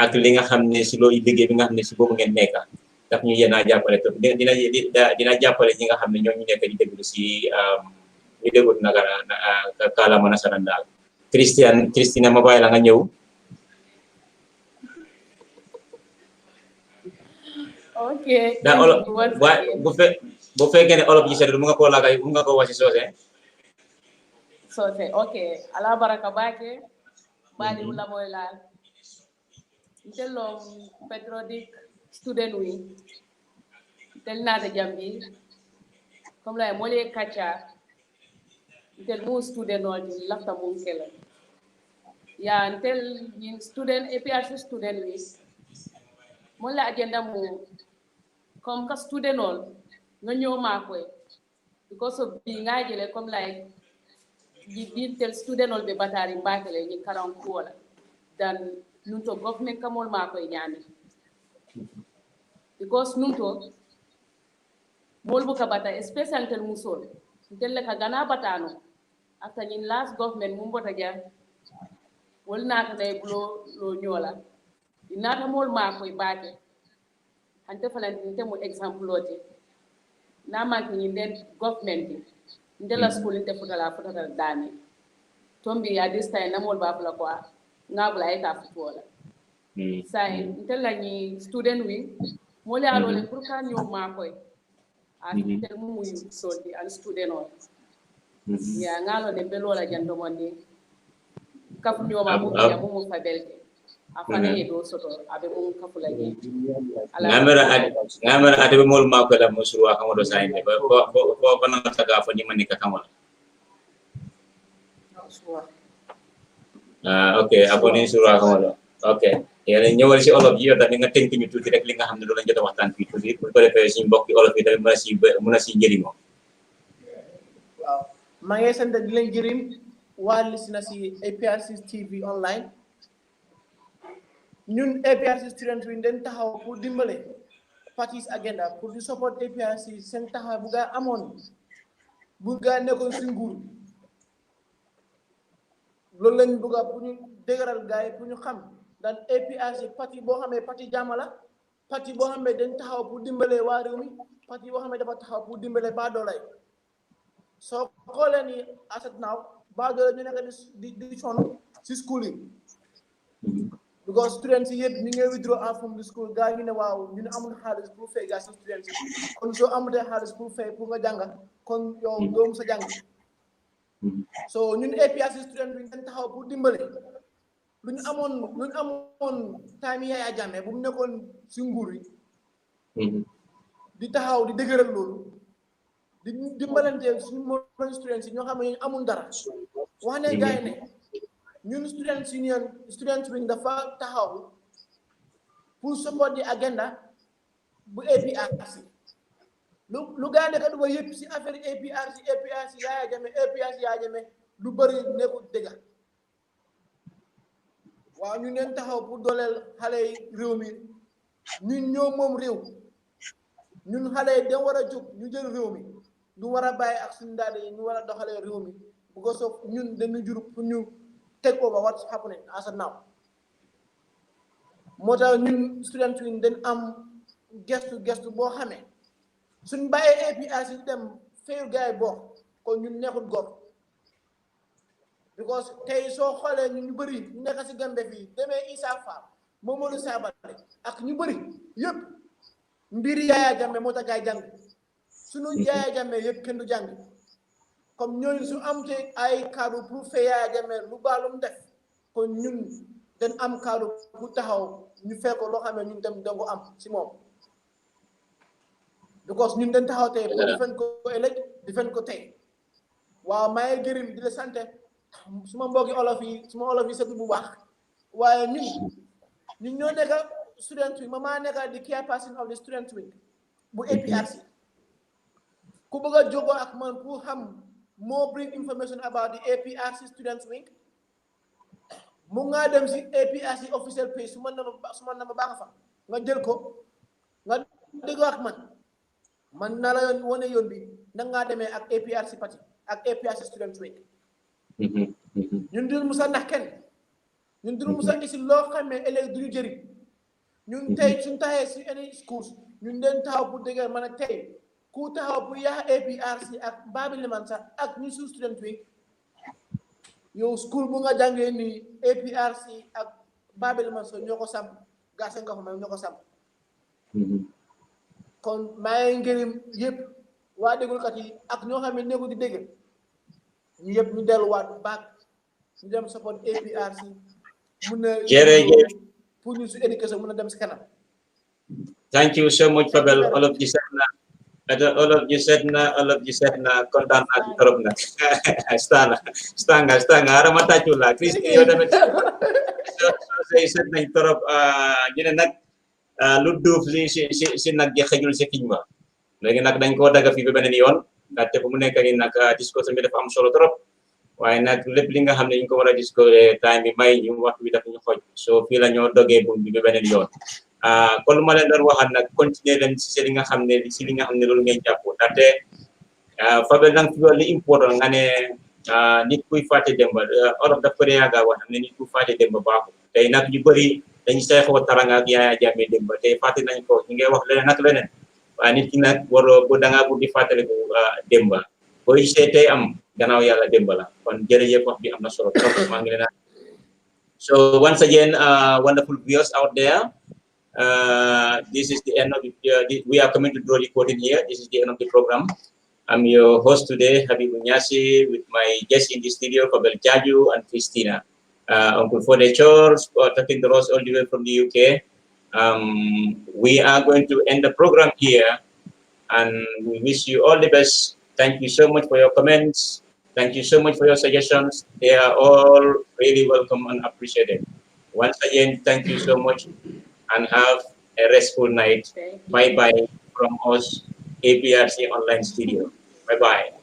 ak li nga xam ne si loolu liggéey bi nga xam ne si boobu ngeen nekk daf ñu yéen a jàppale te dina jàppale ñi nga xam ne ñoo ñu nekk di déglu si ñu déglu nag kàllaama nasaraan daal Christina ma bàyyi la nga ñëw. Okay. Da olof bu fekkee ne olof ji seetlu mu nga koo laagay mu nga koo wax si soose. Soose okay. Ala baraka bake bali ula moy laal. Ntelom patriotic student wi. Tel nata jambi. Comme la mole kacha. Ntel mo student wal lafta mo kela. Ya ntel yin student APRC student wi. Mo la agenda mo comme ka student all nga ñëw makoy because of being ngajele comme like di tel student all be batari mbakele ni karam kuola dan nunto government kamol makoy ñami because nunto mol bu ka bata especially tel musol tel ka gana batano after ñin last government mu mbota ja wol nata day blo lo ñola inata mol makoy baake ante falante mo example lote na manki ni den government ni la school inte futala dani tombi ya this time na mol ba fula kwa ngabla eta futola sai inte la ni student wi mo le alo le pour ka ñoo makoy a te mu soldi an student on ya ngalo de belola jando mondi kaf ñoo ma mu ya mu fa belke afane do soto abe mo kafula je ngamara ate mol ma ko la musru wa kamado sayne ko bana taga fo ni manika kamala okay aboni suru kamado okay ya ñewal ci olof yi da nga tenk ñu tuti rek li nga xamne do lañu jotta waxtaan fi tuti pour ko defé ci mbokk olof yi tamit mëna ci jëriño waaw ma ngay sant di leen jëriñ waa lisina si APRC-TV online ñun APRC students wi den taxaw pour dimbale parties agenda pour di support APRC seen taxaw bu gaa amoon bu gaa nekkoon si nguur loolu lañ bëgg pour ñu dëgëral gaa yi pour ñu xam daan APRC parti boo xamee parti jàmm la parti boo xamee dañ taxaw pour dimbale waa réew mi parti boo xamee dafa taxaw pour dimbale baa doolay soo xoolee ni asset now baa doolay ñu nekk di sonn si school yi because students yi yëpp ñu ngi withdraw from the school gaa yi ne waaw ñu ne amul xaalis pour fay gaa si students yi kon soo amutee xaalis pour fay pour nga jàng kon yow doomu sa jàng so ñun APRC student bi dañ taxaw pour dimbale lu ñu amoon time Yaya Jammeh bu mu nekkoon si nguur yi di taxaw di dëgëral loolu di dimbalante suñu morom students yi ñoo xam ne amul dara wax ne gars yi ne ñun students union students wing dafa taxaw pour support di agenda bu APRC lu gars yi nekk du yëpp si affaire APRC Yaya Jammeh lu bëri nekkul dëgg waaw ñu neen taxaw pour dooleel xale yi réew mi ñun ñoo moom réew ñun xale yi dañ war a jóg ñu jël réew mi ñu war a bàyyi ak suñu daal yi ñu war a doxalee réew mi bu ko soog ñun dañu jur pour ñu take over what's happening as of now moo tax ñun student yi dañ am gestu boo xamee suñ bàyyee APRC yi dem fayu gars yi boo kon ñun nekkul góor because tey soo xoolee ñu bëri ñu nekk si Gambie fii demee Issa Fall Momodou Sabally ak ñu bëri yëpp mbiri Yaya Jammeh moo tax gaay jàng suñu Yaya Jammeh yëpp kenn du jàng comme ñooñu su am te ay kaddu pour fee Yaya Jammeh lu baax lu mu def kon ñun dañ am kaddu bu taxaw ñu fekk loo xam ne ñun dem da ko am si moom because ñun dañ taxaw tey pour defen ko ëllëg defen ko tey waaw maa ngi gërëm di la sant suma mbokki olof yi suma olof yi sëtu bu baax waaye ñun ñoo nekk student wing maa nekk di chairperson of the student wing bu APRC ku bëgg a jógoo ak man pour xam more bring information about the APRC student wing mu nga dem si APRC official page su ma na ma baax fa nga jël ko nga déggoo ak man na la yoon wane yoon bi na ngaa demee ak APRC party ak APRC student wing ñun duñu musa nax kenn ñun duñu musa isi loo xam ne ëllëg duñu jëriñ ñun tey suñ taxee si any schools ñun den taxaw pour dégg man a tey ku taxaw pour yaa APRC ak Babili Liman sax ak ñu su student wing yow school bu nga jàngee ni APRC ak Babili Liman so ñoo ko samp gaase nga fa may ñoo ko samp kon maa ngi ngërëm yëpp waa déglukat yi ak ñoo xam ne nekku di dégg ñu yëpp ñu delluwaat back ñu dem support APRC mun na pour ñu su éducation mun a dem si kanam. Thank you so much Fabel all of you said na kontaan naa ci trop nag stanga arama tàccu la Christy yow tamit soo set nañ trop ñu ne nag lu duuf si nag gi xëjul si kiñ ma léegi nag dañ koo daga fii ba beneen yoon ndaxte fu mu nekk nii nag discussion bi dafa am solo trop waaye nag lépp li nga xam ne ñu ko war a discuter time bi may ñu waxtu bi dafa ñu xoj soo fii la ñoo dogee bu bi ba beneen yoon kon lu ma leen doon waxal nag continuer leen si li nga xam ne loolu ngeen jàpp ndaxte Fabel nag fi li important nga ne nit kuy fàtte demba olof daf ko dee yàgga wax ne nit kuy fàtte demba baaxul tey nag ñu bëri dañu seexoo taranga ak Yaya Jammeh demba tey fàtte nañ ko ñu ngay wax leneen ak leneen waaye nit ki nag waroo bu dangaa bugg di fàttaliku demba booy gisee tey am gannaaw yàlla demba la kon jërëjëf wax bi am na solo trop maa ngi leen so once again wonderful viewers out there this is the end of we are coming to draw the curtain here. This is the end of the program. I'm your host today, Habib Unyasi, with my guests in the studio, Fabel Jaju and Christina. Uncle FODAY CHORR, talking to us all the way from the UK. We are going to end the program here, and we wish you all the best. Thank you so much for your comments. Thank you so much for your suggestions. They are all really welcome and appreciated. Once again, thank you so much, and have a restful night. Bye-bye from us, APRC Online Studio. Bye-bye.